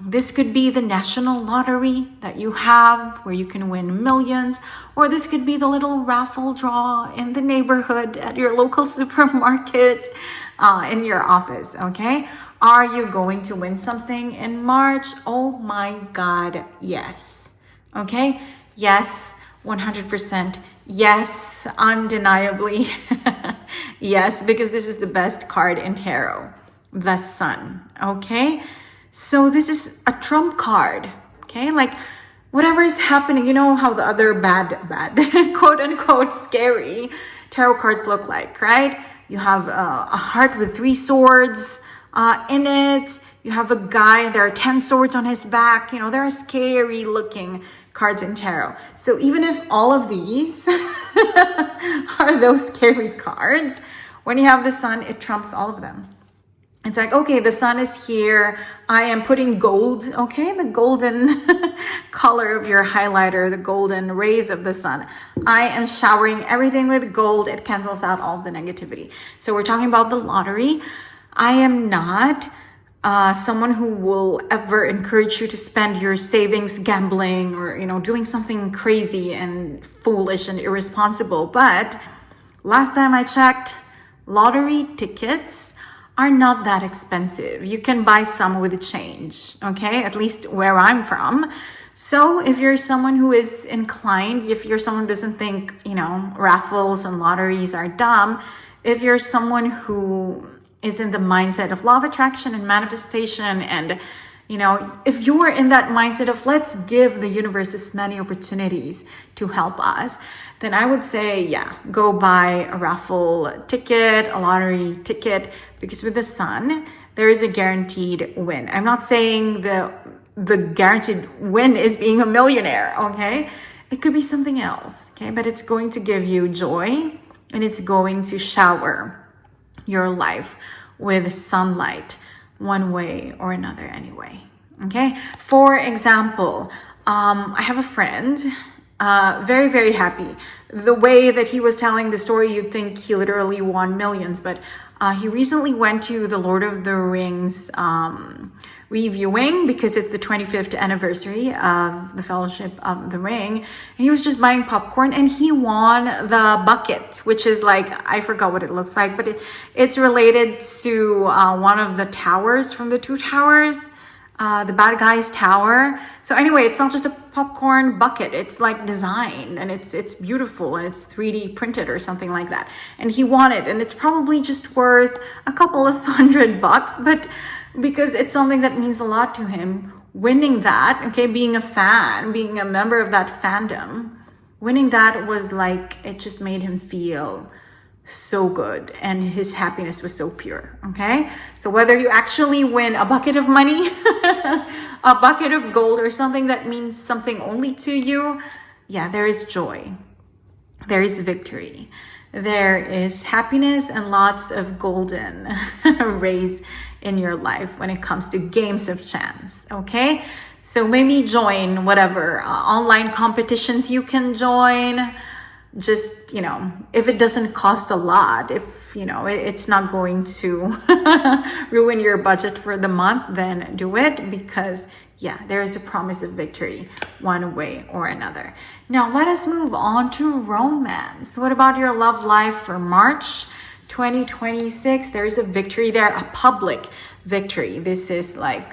This could be the national lottery that you have where you can win millions, or this could be the little raffle draw in the neighborhood at your local supermarket, in your office. Okay, are you going to win something in March? Oh my God, yes. Okay, yes, 100%. Yes, undeniably. Yes, because this is the best card in tarot, the Sun. Okay, so this is a trump card. Okay, like whatever is happening, you know how the other bad quote unquote scary tarot cards look like, right? You have a heart with 3 swords in it. You have a guy, there are 10 swords on his back. There are scary looking cards in tarot. So even if all of these are those scary cards, when you have the Sun, it trumps all of them. It's like, okay, the Sun is here. I am putting gold, okay? The golden color of your highlighter, the golden rays of the Sun. I am showering everything with gold. It cancels out all of the negativity. So we're talking about the lottery. I am not someone who will ever encourage you to spend your savings gambling or, doing something crazy and foolish and irresponsible. But last time I checked, lottery tickets are not that expensive. You can buy some with change, okay? At least where I'm from. So if you're someone who is inclined, if you're someone who doesn't think, raffles and lotteries are dumb, if you're someone who is in the mindset of law of attraction and manifestation, and if you're in that mindset of let's give the universe as many opportunities to help us, then I would say, yeah, go buy a raffle ticket, a lottery ticket, because with the Sun, there is a guaranteed win. I'm not saying the guaranteed win is being a millionaire, okay? It could be something else, okay? But it's going to give you joy, and it's going to shower your life with sunlight one way or another anyway. Okay, for example, I have a friend, very, very happy. The way that he was telling the story, you'd think he literally won millions, but he recently went to the Lord of the Rings reviewing because it's the 25th anniversary of the Fellowship of the Ring, and he was just buying popcorn and he won the bucket, which is like, I forgot what it looks like, but it's related to one of the towers from the Two Towers, the bad guy's tower. So anyway, it's not just a popcorn bucket, it's like designed and it's beautiful and it's 3D printed or something like that, and he won it, and it's probably just worth a couple of $100, but because it's something that means a lot to him, winning that, okay, being a fan, being a member of that fandom, winning that was like, it just made him feel so good, and his happiness was so pure. Okay, so whether you actually win a bucket of money, a bucket of gold, or something that means something only to you, yeah, there is joy, there is victory, there is happiness, and lots of golden rays in your life when it comes to games of chance. Okay, so maybe join whatever online competitions you can join. just, if it doesn't cost a lot, if, it's not going to ruin your budget for the month, then do it, because yeah, there is a promise of victory one way or another. Now, let us move on to romance. What about your love life for March 2026? There is a victory there, a public victory. This is like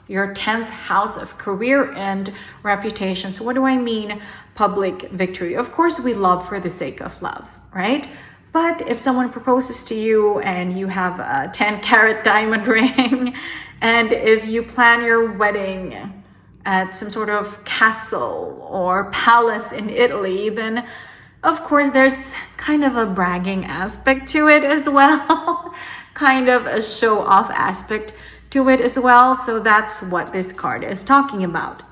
your 10th house of career and reputation. So what do I mean public victory? Of course, we love for the sake of love, right? But if someone proposes to you and you have a 10-carat diamond ring, and if you plan your wedding at some sort of castle or palace in Italy, then of course there's kind of a bragging aspect to it as well, kind of a show-off aspect to it as well. So that's what this card is talking about.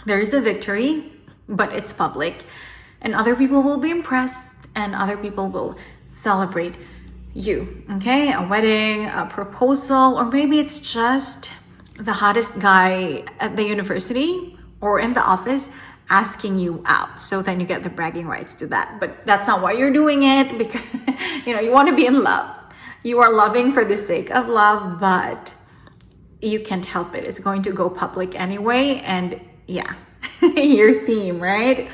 There is a victory, but it's public, and other people will be impressed and other people will celebrate you. Okay, a wedding, a proposal, or maybe it's just the hottest guy at the university or in the office asking you out. So then you get the bragging rights to that. But that's not why you're doing it, because you want to be in love. You are loving for the sake of love, but you can't help it. It's going to go public anyway. And yeah, your theme, right?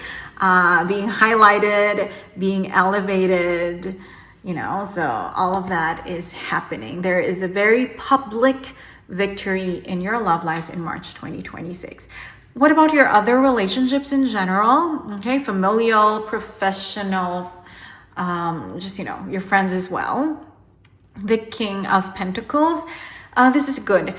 Being highlighted, being elevated, so all of that is happening. There is a very public victory in your love life in March 2026. What about your other relationships in general? Okay, familial, professional, just, your friends as well. The King of Pentacles. This is good.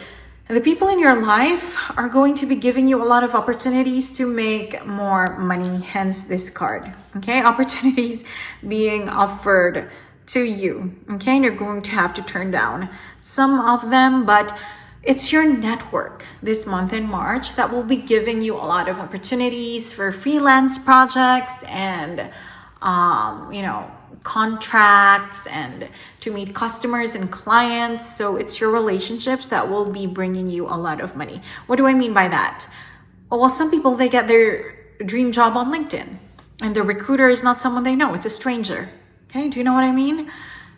The people in your life are going to be giving you a lot of opportunities to make more money, hence this card. Okay, opportunities being offered to you. Okay, and you're going to have to turn down some of them, but it's your network this month in March that will be giving you a lot of opportunities for freelance projects and, contracts and to meet customers and clients. So it's your relationships that will be bringing you a lot of money. What do I mean by that? Well, some people, they get their dream job on LinkedIn and the recruiter is not someone they know. It's a stranger. Okay, do you know what I mean?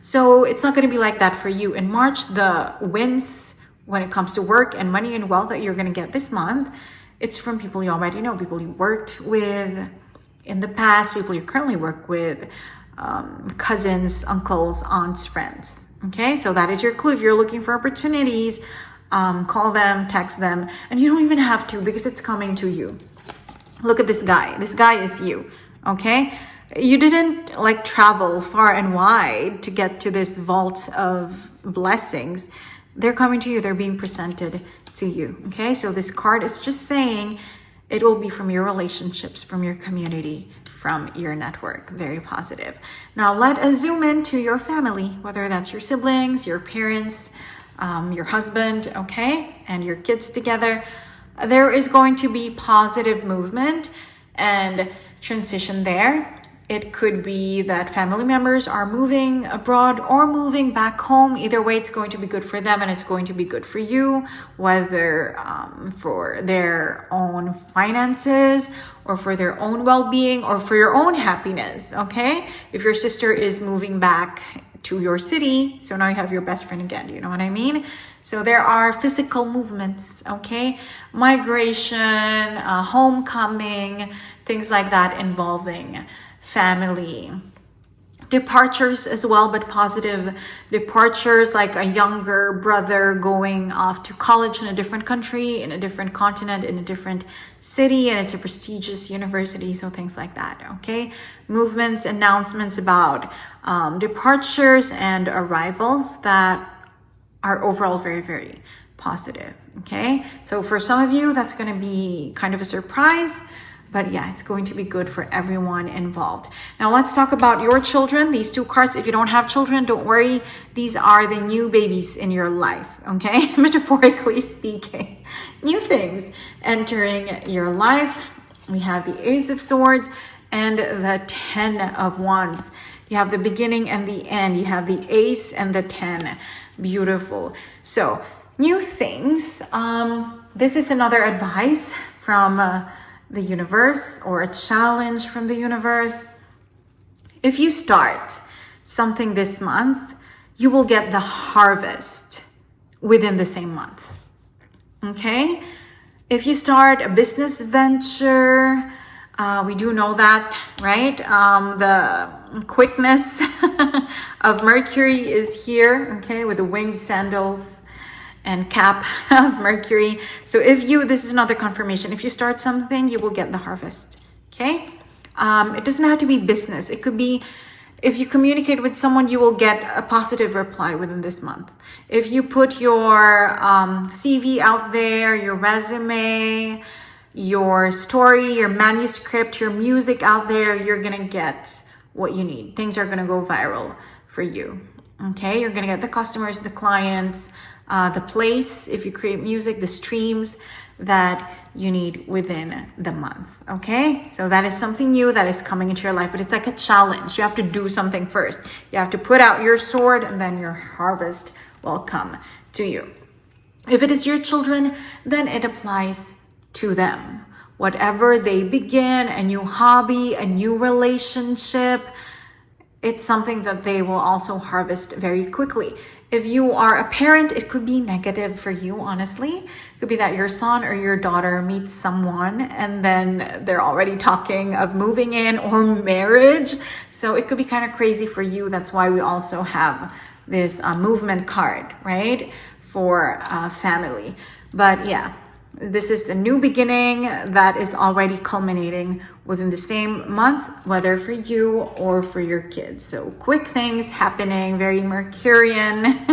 So it's not going to be like that for you. In March, the wins when it comes to work and money and wealth that you're going to get this month, it's from people you already know, people you worked with in the past, people you currently work with, cousins, uncles, aunts, friends. Okay, so that is your clue. If you're looking for opportunities, call them, text them, and you don't even have to, because it's coming to you. Look at this guy. This guy is you. Okay, you didn't travel far and wide to get to this vault of blessings. They're coming to you. They're being presented to you. Okay, so this card is just saying it will be from your relationships, from your community, from your network. Very positive. Now let us zoom into your family, whether that's your siblings, your parents, your husband, okay, and your kids together. There is going to be positive movement and transition there. It could be that family members are moving abroad or moving back home. Either way, it's going to be good for them and it's going to be good for you, whether for their own finances or for their own well-being or for your own happiness, okay? If your sister is moving back to your city, so now you have your best friend again, do you know what I mean? So there are physical movements, okay? Migration, homecoming, things like that involving family. Departures as well, but positive departures, like a younger brother going off to college in a different country, in a different continent, in a different city, and it's a prestigious university, so things like that, okay? Movements, announcements about departures and arrivals that are overall very, very positive, okay? So for some of you, that's going to be kind of a surprise. But yeah, it's going to be good for everyone involved. Now let's talk about your children. These two cards, if you don't have children, don't worry. These are the new babies in your life, okay? Metaphorically speaking. New things entering your life. We have the Ace of Swords and the 10 of Wands. You have the beginning and the end. You have the Ace and the 10. Beautiful. So, new things. This is another advice from the universe, or a challenge from the universe. If you start something this month, you will get the harvest within the same month. Okay? If you start a business venture, we do know that, right? The quickness of Mercury is here, okay, with the winged sandals and cap of Mercury. So this is another confirmation. If you start something, you will get the harvest, okay? It doesn't have to be business. It could be, if you communicate with someone, you will get a positive reply within this month. If you put your CV out there, your resume, your story, your manuscript, your music out there, you're gonna get what you need. Things are gonna go viral for you, okay? You're gonna get the customers, the clients, the place, if you create music, the streams that you need within the month, okay? So that is something new that is coming into your life, but it's like a challenge. You have to do something first. You have to put out your sword, and then your harvest will come to you. If it is your children, then it applies to them. Whatever they begin, a new hobby, a new relationship, it's something that they will also harvest very quickly. If you are a parent, it could be negative for you, honestly. It could be that your son or your daughter meets someone and then they're already talking of moving in or marriage. So it could be kind of crazy for you. That's why we also have this movement card, right? For family. But yeah, this is a new beginning that is already culminating within the same month, whether for you or for your kids. So quick things happening, very Mercurian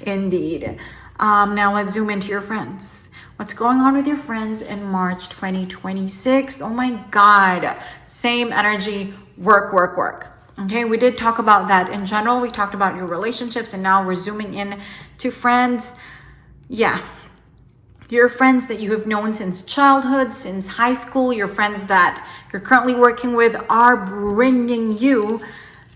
indeed. Now let's zoom into your friends. What's going on with your friends in March 2026? Oh my God, same energy, work, work, work. Okay, we did talk about that in general. We talked about your relationships, and now we're zooming in to friends. Yeah. Your friends that you have known since childhood, since high school, your friends that you're currently working with are bringing you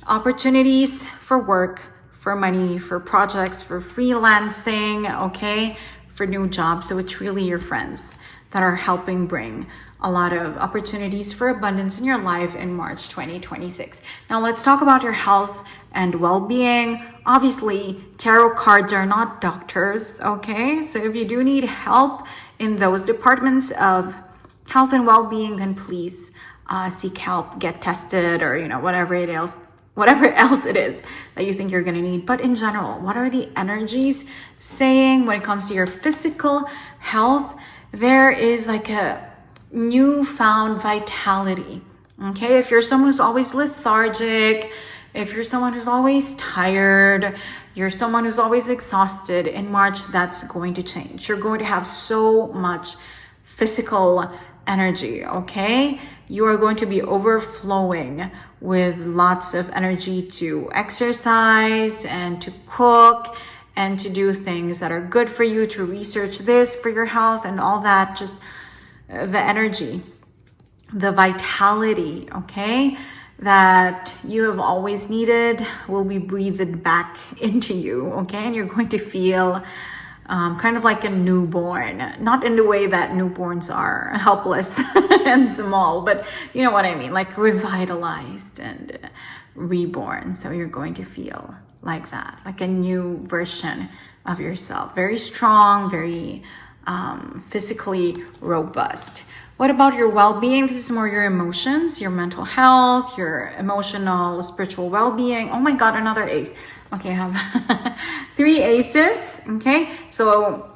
opportunities for work, for money, for projects, for freelancing, okay, for new jobs. So it's really your friends that are helping bring a lot of opportunities for abundance in your life in March 2026. Now let's talk about your health and well-being. Obviously, tarot cards are not doctors, okay? So if you do need help in those departments of health and well-being, then please seek help, get tested, or whatever else it is that you think you're gonna need. But in general, what are the energies saying when it comes to your physical health? There is like a newfound vitality, okay? If you're someone who's always lethargic, if you're someone who's always tired, you're someone who's always exhausted, in March, that's going to change. You're going to have so much physical energy, okay? You are going to be overflowing with lots of energy to exercise and to cook and to do things that are good for you, to research this for your health and all that. Just the energy, the vitality, okay, that you have always needed will be breathed back into you, okay? And you're going to feel kind of like a newborn, not in the way that newborns are helpless and small, but you know what I mean, like revitalized and reborn. So you're going to feel like that, like a new version of yourself, very strong, very physically robust. What about your well-being? This is more your emotions, your mental health, your emotional, spiritual well-being. Oh my God, another ace. Okay, I have 3 aces. Okay, so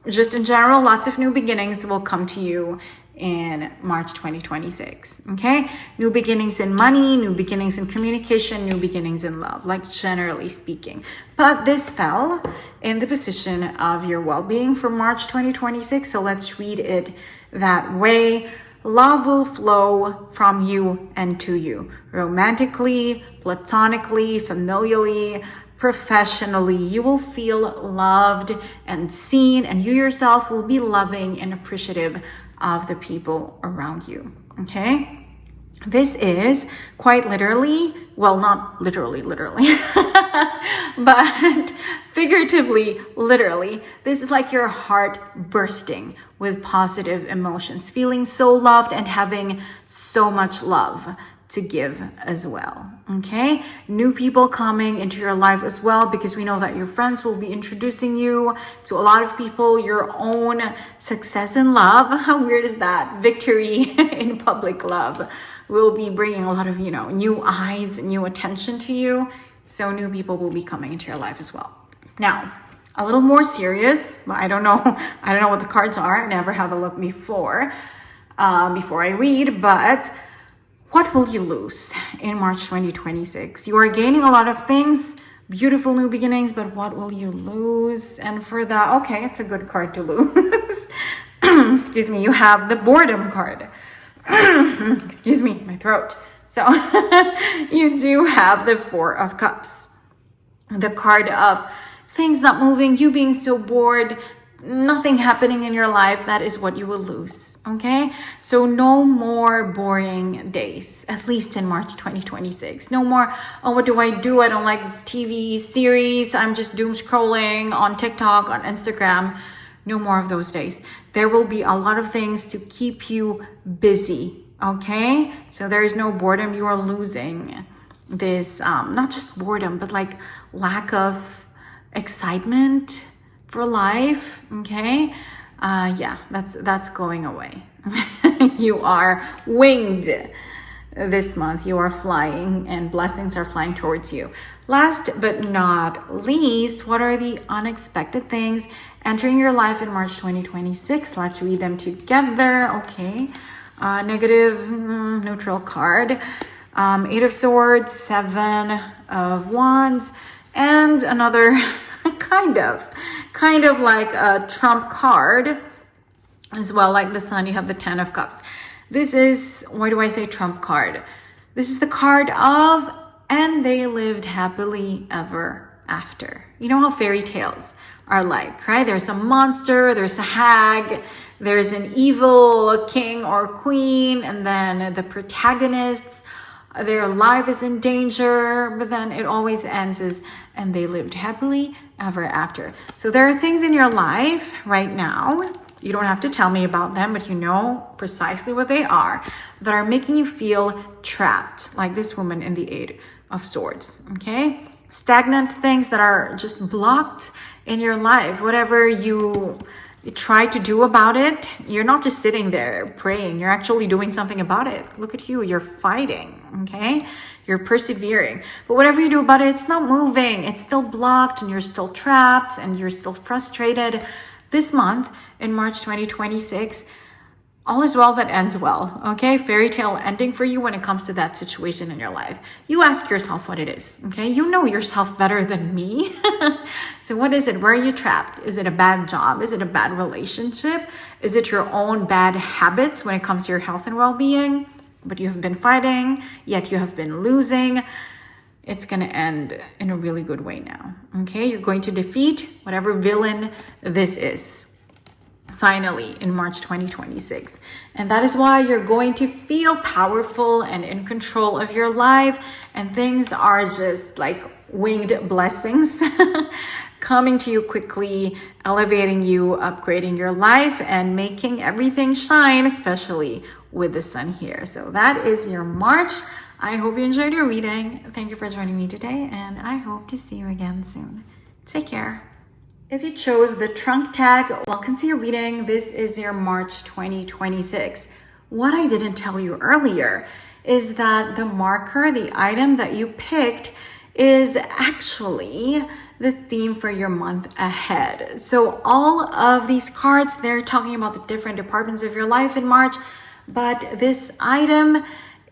just in general, lots of new beginnings will come to you in March 2026. Okay, new beginnings in money, new beginnings in communication, new beginnings in love, like generally speaking. But this fell in the position of your well-being for March 2026. So let's read it that way. Love will flow from you and to you, romantically, platonically, familially, professionally. You will feel loved and seen, and you yourself will be loving and appreciative of the people around you. Okay, this is quite literally, well, not literally but figuratively, literally, this is like your heart bursting with positive emotions, feeling so loved and having so much love to give as well. Okay, new people coming into your life as well, because we know that your friends will be introducing you to a lot of people. Your own success in love, how weird is that? Victory in public love will be bringing a lot of, new eyes, new attention to you. So new people will be coming into your life as well. Now, a little more serious, but I don't know what the cards are. I never have a look before I read, but what will you lose in March 2026? You are gaining a lot of things, beautiful new beginnings, but what will you lose? And for that, okay, it's a good card to lose. Excuse me, you have the boredom card. Excuse me, my throat. So you do have the Four of Cups, the card of things not moving, you being so bored, nothing happening in your life. That is what you will lose. Okay, so no more boring days, at least in March 2026. No more, oh, what do? I don't like this TV series, I'm just doom scrolling on TikTok, on Instagram. No more of those days. There will be a lot of things to keep you busy. Okay, so there is no boredom. You are losing this, not just boredom, but like lack of excitement for life. Okay, yeah, that's going away. You are winged this month. You are flying, and blessings are flying towards you. Last but not least, what are the unexpected things entering your life in March 2026? Let's read them together. Okay, negative, neutral card, Eight of Swords, Seven of Wands, and another kind of like a trump card as well, like the Sun. You have the Ten of Cups. This is, why do I say trump card? This is the card of, and they lived happily ever after. You know how fairy tales are like, right? There's a monster, there's a hag, there's an evil king or queen, and then the protagonists, their life is in danger, but then it always ends as, and they lived happily ever after. So there are things in your life right now, you don't have to tell me about them, but you know precisely what they are, that are making you feel trapped, like this woman in the Eight of Swords. Okay, stagnant things that are just blocked in your life. Whatever you try to do about it, you're not just sitting there praying, you're actually doing something about it. Look at you, you're fighting. Okay, you're persevering, but whatever you do about it, it's not moving, it's still blocked, and you're still trapped, and you're still frustrated. This month in March 2026, all is well that ends well. Okay, fairy tale ending for you when it comes to that situation in your life. You ask yourself what it is. Okay, you know yourself better than me. So what is it? Where are you trapped? Is it a bad job? Is it a bad relationship? Is it your own bad habits when it comes to your health and well-being? But you have been fighting, yet you have been losing. It's going to end in a really good way now. Okay, you're going to defeat whatever villain this is, finally, in March 2026. And that is why you're going to feel powerful and in control of your life. And things are just like winged blessings coming to you quickly, elevating you, upgrading your life, and making everything shine, especially with the Sun here. So that is your March. I hope you enjoyed your reading. Thank you for joining me today, and I hope to see you again soon. Take care. If you chose the trunk tag, welcome to your reading. This is your March 2026. What I didn't tell you earlier is that the marker, the item that you picked, is actually the theme for your month ahead. So all of these cards, they're talking about the different departments of your life in March, but this item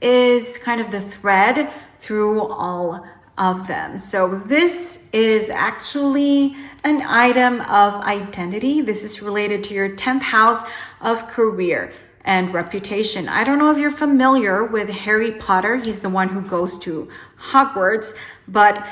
is kind of the thread through all of them. So this is actually an item of identity. This is related to your 10th house of career and reputation. I don't know if you're familiar with Harry Potter. He's the one who goes to Hogwarts, but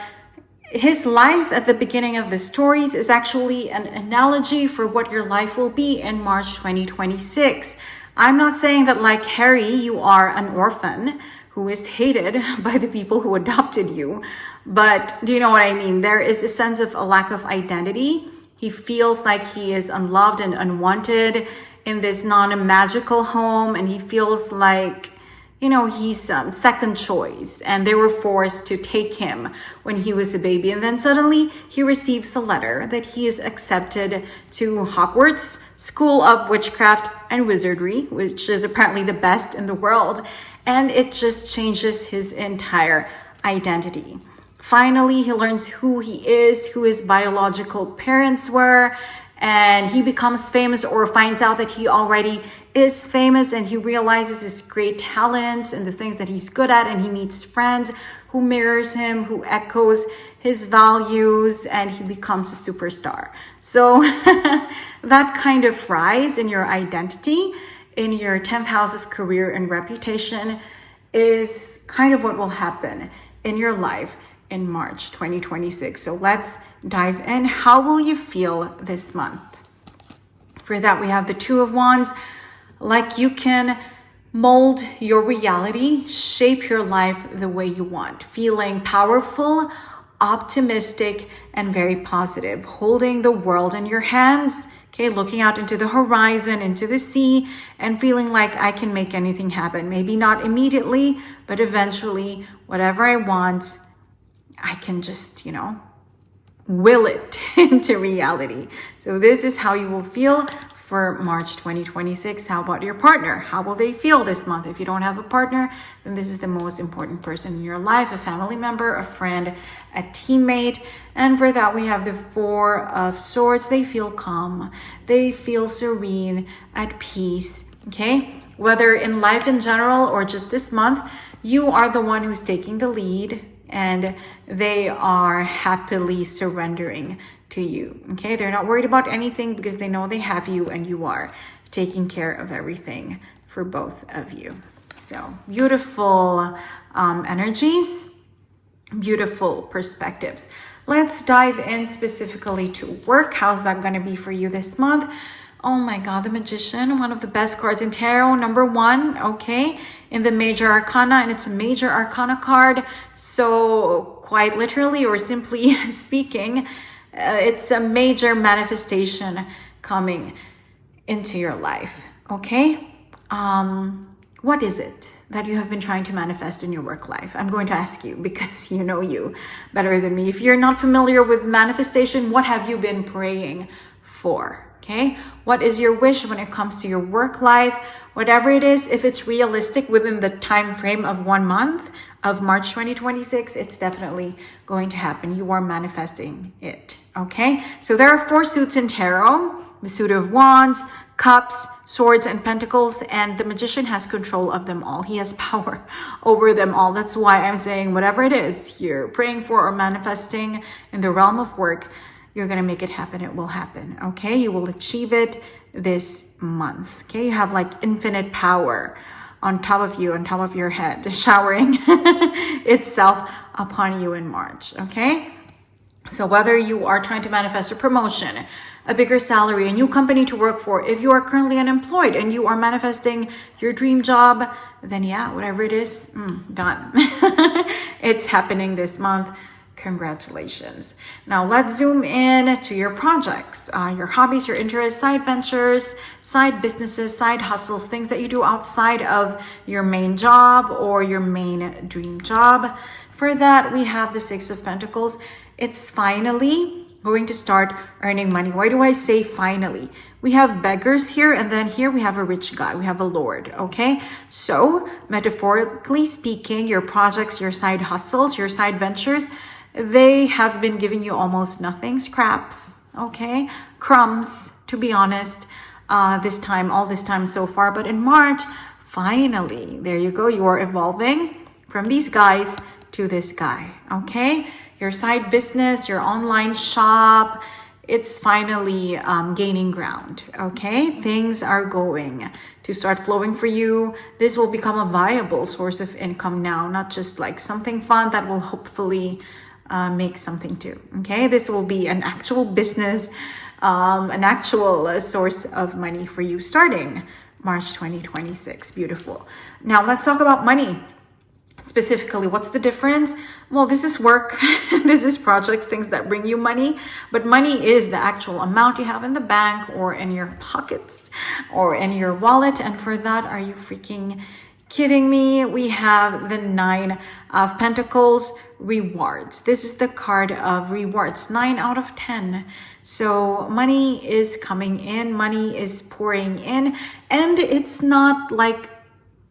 his life at the beginning of the stories is actually an analogy for what your life will be in March 2026. I'm not saying that, like Harry, you are an orphan who is hated by the people who adopted you. But do you know what I mean? There is a sense of a lack of identity. He feels like he is unloved and unwanted in this non-magical home. And he feels like he's second choice, and they were forced to take him when he was a baby. And then suddenly he receives a letter that he is accepted to Hogwarts School of Witchcraft and Wizardry, which is apparently the best in the world. And it just changes his entire identity. Finally, he learns who he is, who his biological parents were, and he becomes famous, or finds out that he already is famous, and he realizes his great talents and the things that he's good at, and he meets friends who mirrors him, who echoes his values, and he becomes a superstar. So that kind of rise in your identity, in your 10th house of career and reputation, is kind of what will happen in your life in March 2026. So let's dive in. How will you feel this month? For that, we have the Two of Wands. Like you can mold your reality, shape your life the way you want, feeling powerful, optimistic, and very positive, holding the world in your hands. Okay, looking out into the horizon, into the sea, and feeling like I can make anything happen. Maybe not immediately, but eventually, whatever I want, I can just, will it into reality. So this is how you will feel for March 2026. How about your partner? How will they feel this month? If you don't have a partner, then this is the most important person in your life, a family member, a friend, a teammate. And for that, we have the Four of Swords. They feel calm. They feel serene, at peace. Okay? Whether in life in general or just this month, you are the one who's taking the lead, and they are happily surrendering to you. Okay, they're not worried about anything because they know they have you, and you are taking care of everything for both of you. So beautiful energies, beautiful perspectives. Let's dive in specifically to work. How's that going to be for you this month? Oh my God, the Magician, one of the best cards in tarot, number one, okay, in the Major Arcana, and it's a Major Arcana card. So quite literally, or simply speaking, it's a major manifestation coming into your life, okay? What is it that you have been trying to manifest in your work life? I'm going to ask you because you know you better than me. If you're not familiar with manifestation, what have you been praying for? Okay, what is your wish when it comes to your work life? Whatever it is, if it's realistic within the time frame of 1 month of March 2026, it's definitely going to happen. You are manifesting it. Okay, so there are 4 suits in tarot: the suit of Wands, Cups, Swords, and Pentacles, and the Magician has control of them all. He has power over them all. That's why I'm saying whatever it is you're praying for or manifesting in the realm of work, you're going to make it happen. It will happen. Okay. You will achieve it this month. Okay. You have like infinite power on top of you, on top of your head, showering itself upon you in March. Okay. So whether you are trying to manifest a promotion, a bigger salary, a new company to work for, if you are currently unemployed and you are manifesting your dream job, then yeah, whatever it is, done. It's happening this month. Congratulations. Now let's zoom in to your projects, your hobbies, your interests, side ventures, side businesses, side hustles, things that you do outside of your main job or your main dream job. For that, we have the Six of Pentacles. It's finally going to start earning money. Why do I say finally? We have beggars here, and then here we have a rich guy. We have a lord, okay? So metaphorically speaking, your projects, your side hustles, your side ventures, they have been giving you almost nothing, scraps, okay? Crumbs, to be honest, all this time so far. But in March, finally, there you go. You are evolving from these guys to this guy, okay? Your side business, your online shop, it's finally gaining ground, okay? Things are going to start flowing for you. This will become a viable source of income now, not just like something fun that will hopefully make something too, okay? This will be an actual business, an actual source of money for you starting March 2026. Beautiful. Now let's talk about money. Specifically, what's the difference? Well, this is work. This is projects, things that bring you money. But money is the actual amount you have in the bank or in your pockets or in your wallet. And for that, are you freaking Kidding me? We have the Nine of Pentacles, rewards. This is the card of rewards, 9 out of 10. So money is coming in, money is pouring in, and it's not like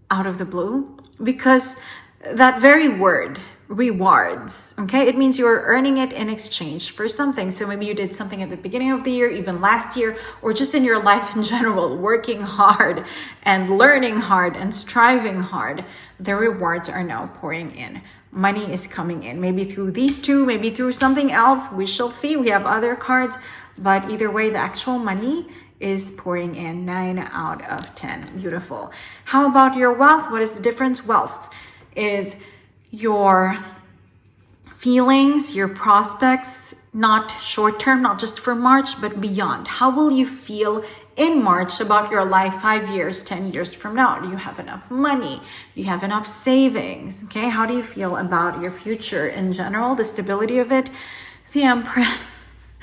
out of the blue, because that very word, rewards, okay, it means you're earning it in exchange for something. So maybe you did something at the beginning of the year, even last year, or just in your life in general, working hard and learning hard and striving hard. The rewards are now pouring in. Money is coming in, maybe through these two, maybe through something else. We shall see. We have other cards, but either way, the actual money is pouring in. 9 out of 10. Beautiful. How about your wealth? What is the difference? Wealth is your feelings, your prospects, not short term, not just for March, but beyond. How will you feel in March about your life 5 years, 10 years from now? Do you have enough money? Do you have enough savings? Okay, how do you feel about your future in general, the stability of it? The Empress.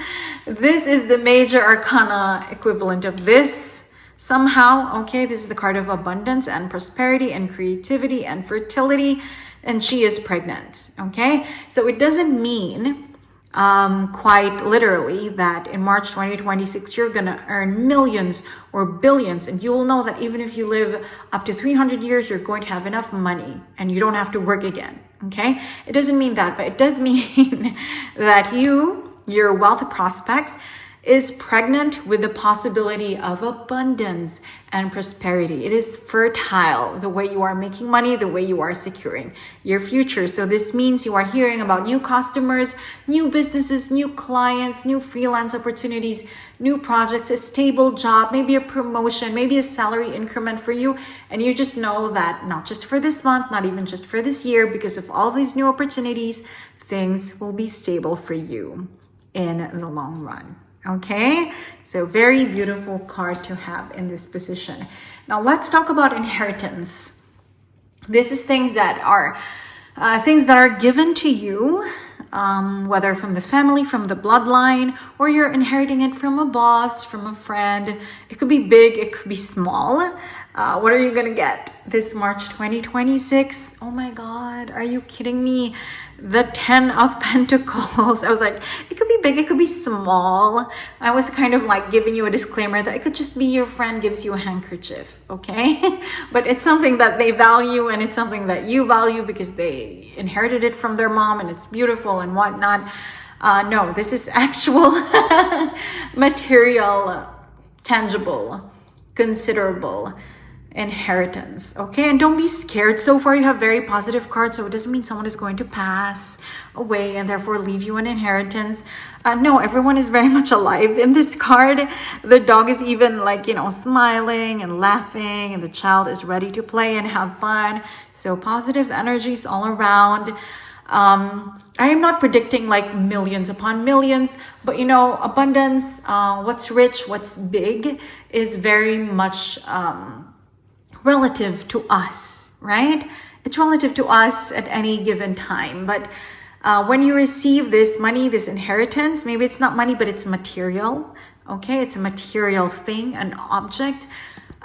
This is the major arcana equivalent of this somehow. Okay, this is the card of abundance and prosperity and creativity and fertility, and she is pregnant. Okay, so it doesn't mean quite literally that in March 2026 you're gonna earn millions or billions, and you will know that even if you live up to 300 years, you're going to have enough money and you don't have to work again. Okay, it doesn't mean that, but it does mean that your wealth prospects is pregnant with the possibility of abundance and prosperity. It is fertile, the way you are making money, the way you are securing your future. So this means you are hearing about new customers, new businesses, new clients, new freelance opportunities, new projects, a stable job, maybe a promotion, maybe a salary increment for you. And you just know that not just for this month, not even just for this year, because of all these new opportunities, things will be stable for you in the long run. Okay, so very beautiful card to have in this position. Now let's talk about inheritance. This is things that are given to you, whether from the family, from the bloodline, or you're inheriting it from a boss, from a friend. It could be big, it could be small. What are you gonna get this March 2026? Oh my God, are you kidding me? The 10 of Pentacles. I was like, it could be big, it could be small. I was kind of like giving you a disclaimer that it could just be your friend gives you a handkerchief, okay? But it's something that they value, and it's something that you value because they inherited it from their mom and it's beautiful and whatnot. No, this is actual material, tangible, considerable inheritance. Okay, and don't be scared. So far you have very positive cards, so it doesn't mean someone is going to pass away and therefore leave you an inheritance. No, everyone is very much alive in this card. The dog is even like, smiling and laughing, and the child is ready to play and have fun. So positive energies all around. I am not predicting like millions upon millions, but abundance, what's rich, what's big is very much relative to us, right? It's relative to us at any given time. But when you receive this money, this inheritance, maybe it's not money, but it's material. Okay, it's a material thing, an object.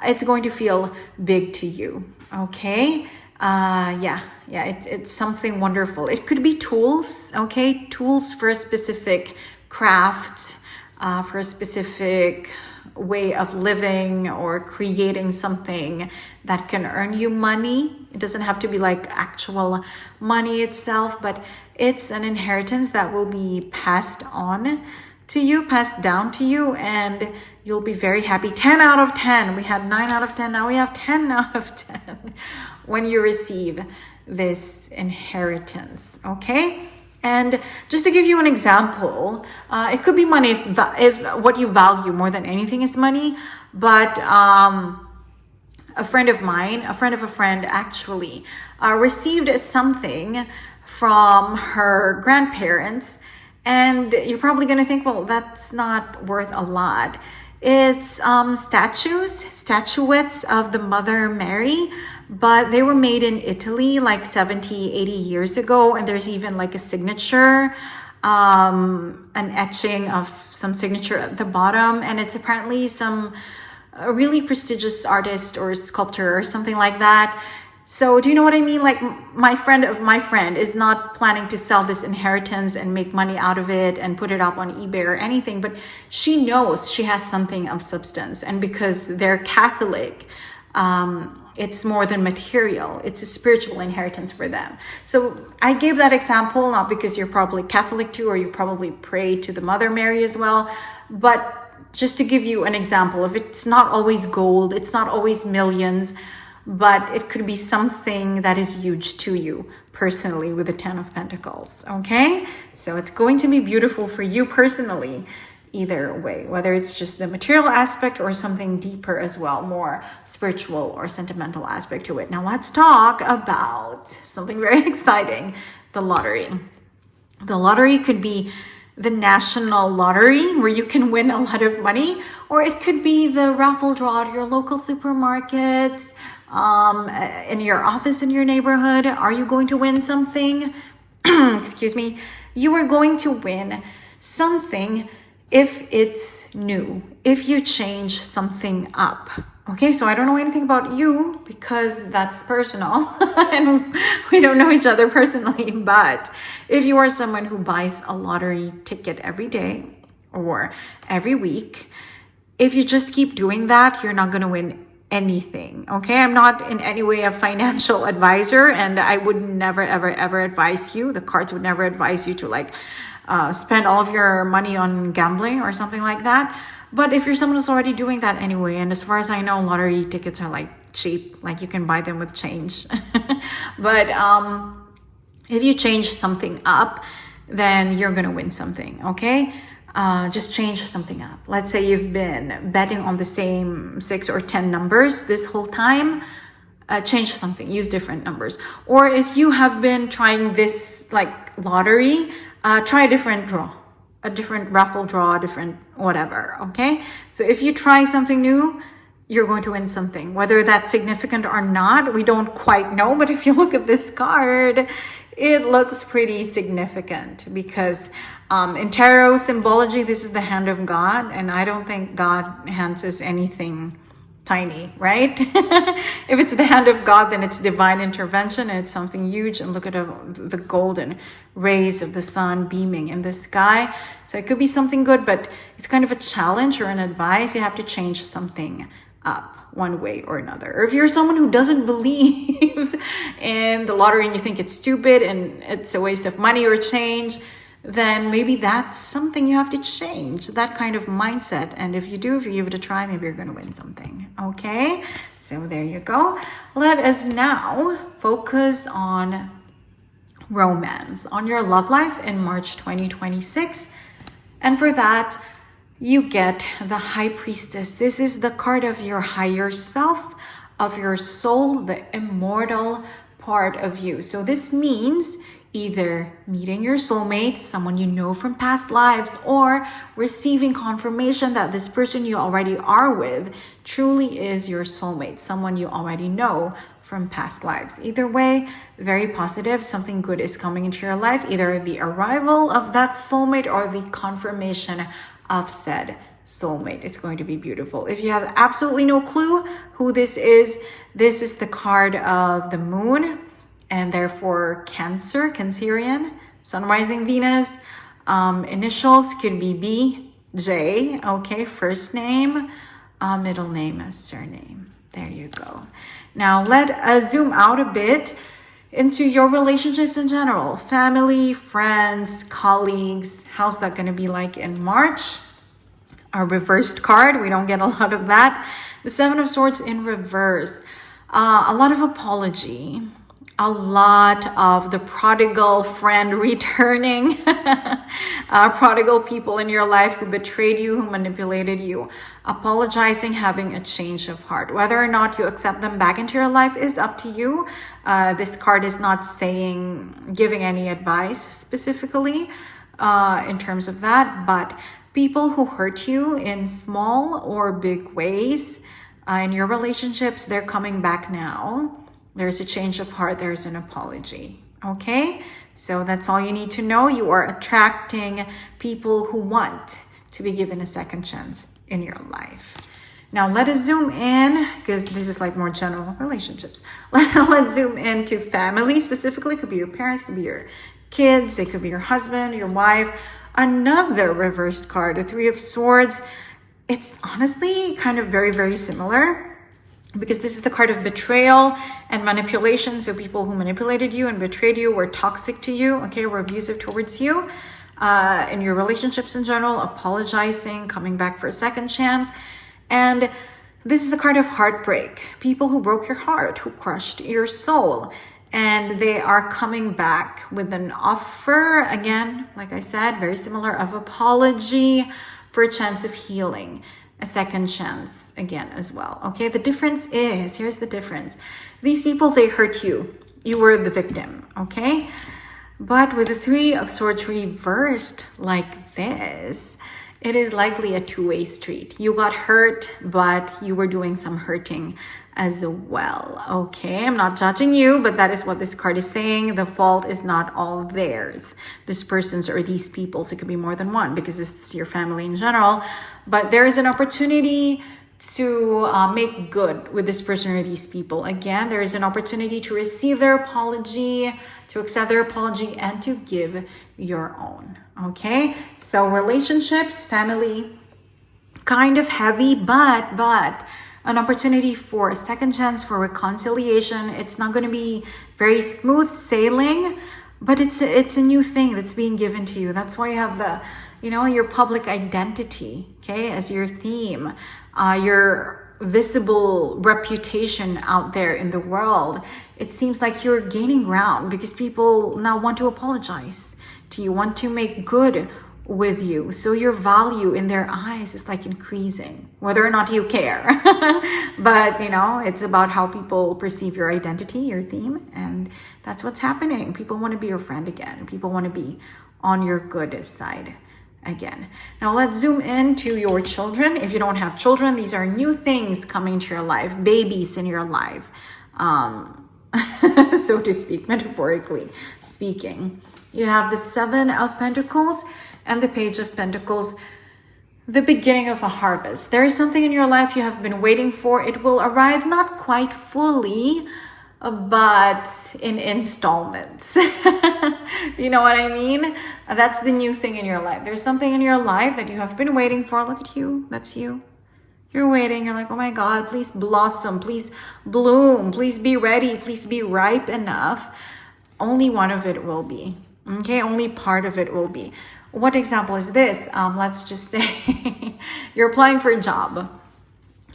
It's going to feel big to you. Okay, it's something wonderful. It could be tools. Okay, tools for a specific craft, for a specific way of living or creating something that can earn you money. It doesn't have to be like actual money itself, but it's an inheritance that will be passed on to you, passed down to you, and you'll be very happy. 10 out of 10. We had 9 out of 10. Now we have 10 out of 10 when you receive this inheritance. Okay. And just to give you an example, it could be money if what you value more than anything is money. But a friend of mine, a friend of a friend actually, received something from her grandparents. And you're probably going to think, well, that's not worth a lot. It's statuettes of the Mother Mary, but they were made in Italy like 70, 80 years ago. And there's even like a signature, an etching of some signature at the bottom. And it's apparently some really prestigious artist or sculptor or something like that. So do you know what I mean? Like my friend of my friend is not planning to sell this inheritance and make money out of it and put it up on eBay or anything, but she knows she has something of substance. And because they're Catholic, it's more than material. It's a spiritual inheritance for them. So I gave that example, not because you're probably Catholic too, or you probably pray to the Mother Mary as well, but just to give you an example of it's not always gold, it's not always millions, but it could be something that is huge to you personally with the 10 of Pentacles, okay? So it's going to be beautiful for you personally, either way, whether it's just the material aspect or something deeper as well, more spiritual or sentimental aspect to it. Now let's talk about something very exciting, the lottery. The lottery could be the national lottery where you can win a lot of money, or it could be the raffle draw at your local supermarkets, in your office, in your neighborhood. Are you going to win something? Excuse me. You are going to win something if it's new, if you change something up. Okay, so I don't know anything about you because that's personal and we don't know each other personally. But if you are someone who buys a lottery ticket every day or every week, if you just keep doing that, you're not going to win anything. Okay, I'm not in any way a financial advisor, and I would never, ever, ever advise you. The cards would never advise you to like spend all of your money on gambling or something like that. But if you're someone who's already doing that anyway, and as far as I know, lottery tickets are like cheap, like you can buy them with change. But if you change something up, then you're gonna win something. Okay. Just change something up. Let's say you've been betting on the same 6 or 10 numbers this whole time. Change something, use different numbers. Or if you have been trying this like lottery, try a different draw, a different raffle draw, a different whatever. Okay. So if you try something new, you're going to win something, whether that's significant or not. We don't quite know, but if you look at this card, it looks pretty significant because in tarot symbology, this is the hand of God, and I don't think God hands us anything tiny, right? If it's the hand of God, then it's divine intervention and it's something huge. And look at the golden rays of the sun beaming in the sky. So it could be something good, but it's kind of a challenge or an advice. You have to change something up one way or another. Or if you're someone who doesn't believe in the lottery and you think it's stupid and it's a waste of money or change, then maybe that's something you have to change, that kind of mindset. And if you do, if you give it a try, maybe you're going to win something. Okay, so there you go. Let us now focus on romance, on your love life in March 2026. And for that, you get the High Priestess. This is the card of your higher self, of your soul, the immortal part of you. So this means either meeting your soulmate, someone you know from past lives, or receiving confirmation that this person you already are with truly is your soulmate, someone you already know from past lives. Either way, very positive. Something good is coming into your life, either the arrival of that soulmate or the confirmation of said soulmate. It's going to be beautiful. If you have absolutely no clue who this is the card of the moon, and therefore Cancer, Cancerian, Sun rising Venus. Initials could be B, J, okay, first name, middle name, surname. There you go. Now let us zoom out a bit into your relationships in general. Family, friends, colleagues. How's that going to be like in March? A reversed card. We don't get a lot of that. The Seven of Swords in reverse. A lot of apology. A lot of the prodigal friend returning, prodigal people in your life who betrayed you, who manipulated you, apologizing, having a change of heart. Whether or not you accept them back into your life is up to you. This card is not giving any advice specifically in terms of that, but people who hurt you in small or big ways in your relationships, they're coming back now. There's a change of heart. There's an apology. Okay. So that's all you need to know. You are attracting people who want to be given a second chance in your life. Now let us zoom in, because this is like more general relationships. Let's zoom into family specifically. It could be your parents, it could be your kids, it could be your husband, your wife. Another reversed card, the Three of Swords. It's honestly kind of very, very similar, because this is the card of betrayal and manipulation. So people who manipulated you and betrayed you, were toxic to you, okay, were abusive towards you. In your relationships in general, apologizing, coming back for a second chance. And this is the card of heartbreak. People who broke your heart, who crushed your soul. And they are coming back with an offer, again, like I said, very similar, of apology for a chance of healing. A second chance, again, as well. Okay, the difference is, here's the difference. These people, they hurt you. You were the victim, okay? But with the Three of Swords reversed like this, it is likely a two-way street. You got hurt, but you were doing some hurting as well. Okay, I'm not judging you, but that is what this card is saying. The fault is not all theirs, this person's or these people's. It could be more than one, because it's your family in general. But there is an opportunity to make good with this person or these people. Again, there is an opportunity to receive their apology, to accept their apology, and to give your own. Okay, so relationships, family, kind of heavy, but an opportunity for a second chance, for reconciliation. It's not going to be very smooth sailing, but it's a new thing that's being given to you. That's why you have the, your public identity, okay, as your theme, your visible reputation out there in the world. It seems like you're gaining ground, because people now want to apologize to you, want to make good with you. So your value in their eyes is like increasing, whether or not you care. But it's about how people perceive your identity, your theme, and that's what's happening. People want to be your friend again. People want to be on your good side again. Now let's zoom into your children. If you don't have children, these are new things coming to your life, babies in your life, so to speak, metaphorically speaking. You have the Seven of Pentacles and the Page of Pentacles, the beginning of a harvest. There is something in your life you have been waiting for. It will arrive not quite fully, but in installments. You know what I mean? That's the new thing in your life. There's something in your life that you have been waiting for. Look at you. That's you. You're waiting. You're like, oh my God, please blossom. Please bloom. Please be ready. Please be ripe enough. Only one of it will be. Okay? Only part of it will be. What example is this? Let's just say you're applying for a job.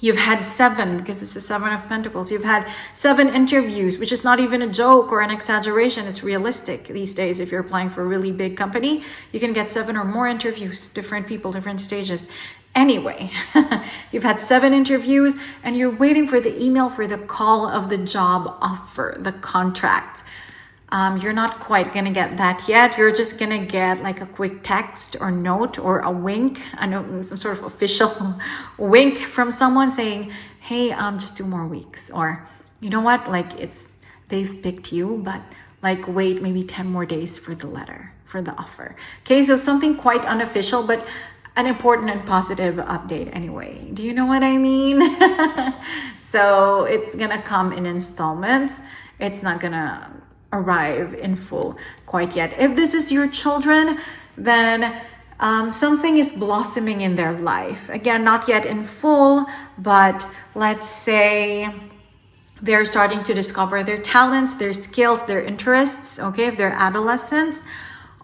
You've had 7, because this is 7 of Pentacles. You've had 7 interviews, which is not even a joke or an exaggeration. It's realistic these days. If you're applying for a really big company, you can get 7 or more interviews, different people, different stages. Anyway, you've had 7 interviews and you're waiting for the email for the call of the job offer, the contract. You're not quite going to get that yet. You're just going to get like a quick text or note or a wink, some sort of official wink from someone saying, hey, just 2 more weeks. Or, you know what, like they've picked you, but like wait maybe 10 more days for the letter, for the offer. Okay, so something quite unofficial, but an important and positive update anyway. Do you know what I mean? So it's going to come in installments. It's not going to arrive in full quite yet. If this is your children, then something is blossoming in their life. Again, not yet in full, but let's say they're starting to discover their talents, their skills, their interests, okay, if they're adolescents.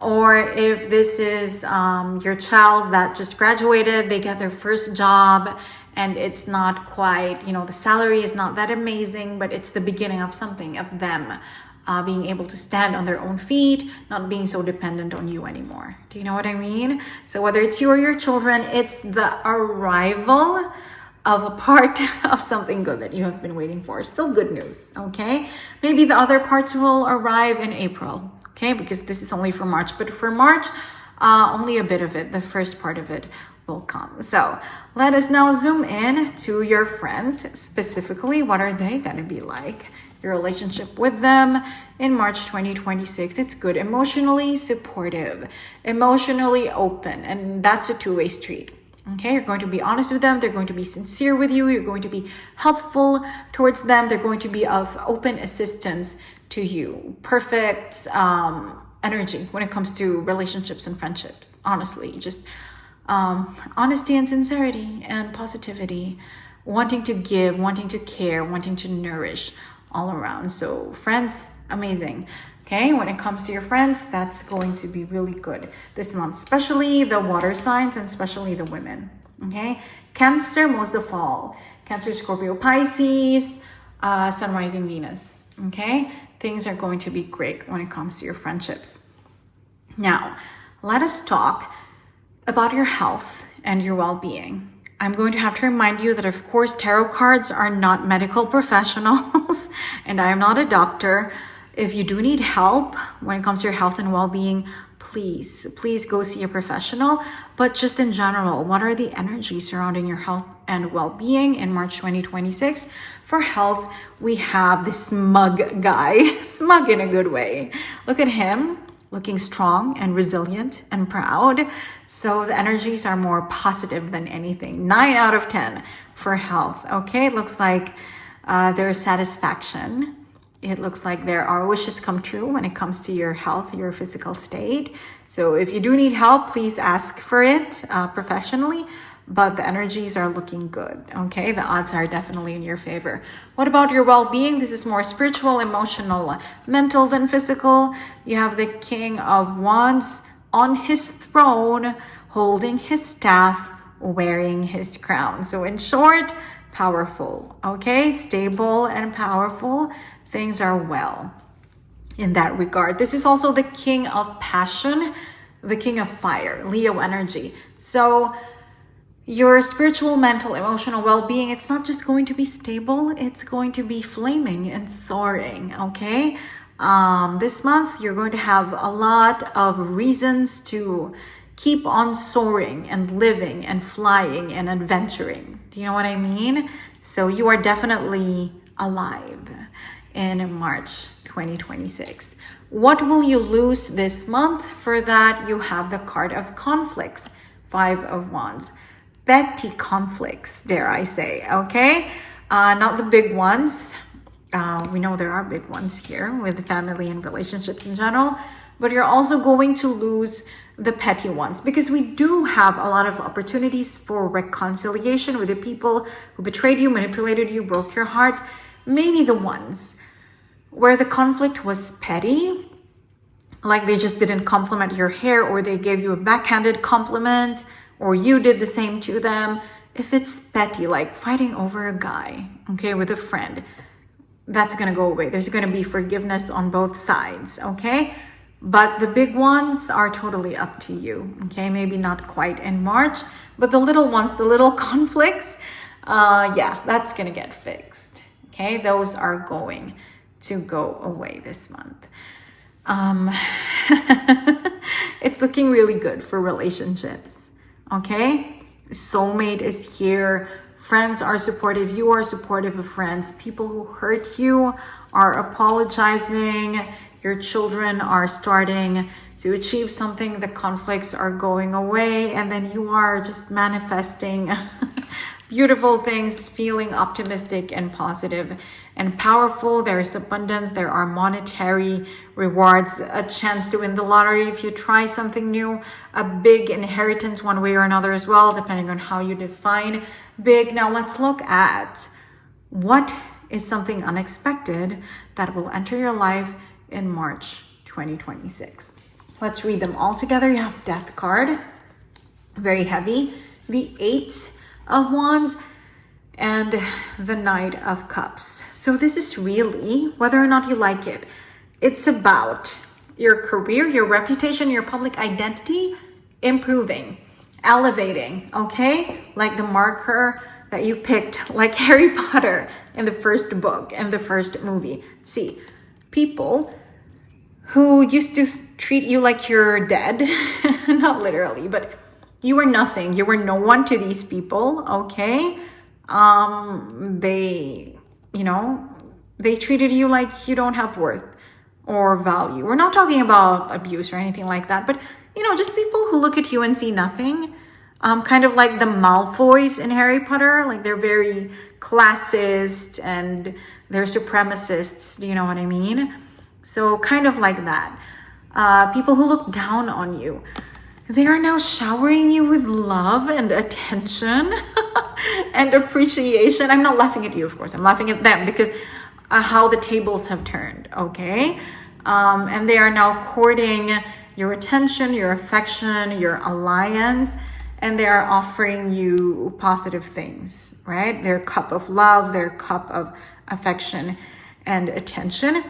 Or if this is your child that just graduated, they get their first job and it's not quite, the salary is not that amazing, but it's the beginning of something, of them being able to stand on their own feet, not being so dependent on you anymore. Do you know what I mean? So whether it's you or your children, it's the arrival of a part of something good that you have been waiting for. Still good news, okay? Maybe the other parts will arrive in April, okay? Because this is only for March. But for March, only a bit of it, the first part of it will come. So let us now zoom in to your friends. Specifically, what are they going to be like? Your relationship with them in March 2026. It's good. Emotionally supportive, emotionally open, and that's a two-way street. Okay, you're going to be honest with them. They're going to be sincere with you. You're going to be helpful towards them. They're going to be of open assistance to you. Perfect energy when it comes to relationships and friendships. Honestly, just honesty and sincerity and positivity, wanting to give, wanting to care, wanting to nourish all around. So friends, amazing. Okay, when it comes to your friends, that's going to be really good this month, especially the water signs and especially the women. Okay, Cancer, most of all. Cancer, Scorpio, Pisces, Sun, Rising, Venus. Okay, things are going to be great when it comes to your friendships. Now, let us talk about your health and your well-being. I'm going to have to remind you that, of course, tarot cards are not medical professionals and I am not a doctor. If you do need help when it comes to your health and well-being, please go see a professional. But just in general, what are the energies surrounding your health and well-being in March 2026? For health, we have this smug guy, smug in a good way. Look at him, looking strong and resilient and proud. So the energies are more positive than anything. 9 out of 10 for health. Okay, it looks like there's satisfaction. It looks like there are wishes come true when it comes to your health, your physical state. So if you do need help, please ask for it professionally, but the energies are looking good. Okay, the odds are definitely in your favor. What about your well-being? This is more spiritual, emotional, mental than physical. You have the King of Wands on his throne, holding his staff, wearing his crown. So in short, powerful. Okay, stable and powerful. Things are well in that regard. This is also the King of Passion, the King of Fire, Leo energy. So your spiritual, mental, emotional well-being, it's not just going to be stable, it's going to be flaming and soaring, okay? This month, you're going to have a lot of reasons to keep on soaring and living and flying and adventuring. Do you know what I mean? So you are definitely alive in March 2026. What will you lose this month? For that, you have the card of conflicts, 5 of Wands. Petty conflicts, dare I say, okay? Not the big ones. We know there are big ones here with family and relationships in general, but you're also going to lose the petty ones because we do have a lot of opportunities for reconciliation with the people who betrayed you, manipulated you, broke your heart. Maybe the ones where the conflict was petty, like they just didn't compliment your hair or they gave you a backhanded compliment or you did the same to them. If it's petty, like fighting over a guy, okay, with a friend, that's going to go away. There's going to be forgiveness on both sides, okay? But the big ones are totally up to you, okay? Maybe not quite in March, but the little ones, the little conflicts, yeah, that's going to get fixed, okay? Those are going to go away this month. It's looking really good for relationships, okay? Soulmate is here. Friends are supportive. You are supportive of friends. People who hurt you are apologizing. Your children are starting to achieve something. The conflicts are going away. And then you are just manifesting beautiful things, feeling optimistic and positive and powerful. There is abundance. There are monetary rewards, a chance to win the lottery if you try something new, a big inheritance one way or another as well, depending on how you define big. Now let's look at what is something unexpected that will enter your life in March 2026. Let's read them all together. You have Death card, very heavy, the 8 of Wands, and the Knight of Cups. So this is really, whether or not you like it, it's about your career, your reputation, your public identity improving, elevating, okay? Like the marker that you picked, like Harry Potter in the first book and the first movie. See, people who used to treat you like you're dead, not literally, but you were nothing. You were no one to these people, okay? They treated you like you don't have worth or value. We're not talking about abuse or anything like that, but, just people who look at you and see nothing. Kind of like the Malfoys in Harry Potter. Like they're very classist and they're supremacists. Do you know what I mean? So kind of like that. People who look down on you. They are now showering you with love and attention and appreciation. I'm not laughing at you, of course. I'm laughing at them because how the tables have turned, okay? And they are now courting your attention, your affection, your alliance, and they are offering you positive things, right? Their cup of love, their cup of affection and attention.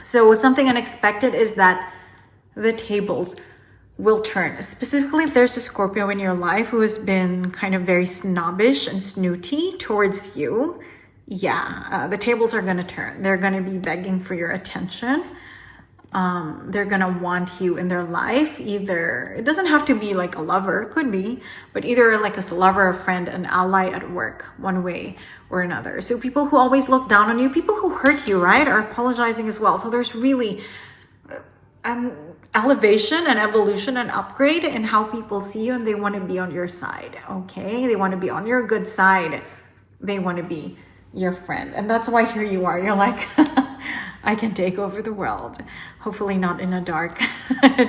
So something unexpected is that the tables will turn, specifically if there's a Scorpio in your life who has been kind of very snobbish and snooty towards you. The tables are going to turn. They're going to be begging for your attention. They're going to want you in their life. Either, it doesn't have to be like a lover, it could be, but either like a lover, a friend, an ally at work, one way or another. So people who always look down on you, people who hurt you, right, are apologizing as well. So there's really elevation and evolution and upgrade in how people see you, and they want to be on your side, okay? They want to be on your good side. They want to be your friend. And that's why here you are. You're like, I can take over the world. Hopefully not in a dark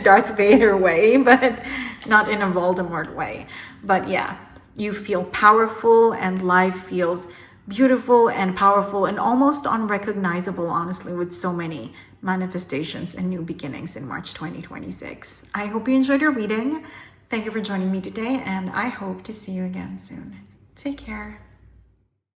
Darth Vader way, but not in a Voldemort way. But yeah, you feel powerful and life feels beautiful and powerful and almost unrecognizable, honestly, with so many manifestations and new beginnings in March 2026. I hope you enjoyed your reading. Thank you for joining me today, and I hope to see you again soon. Take care.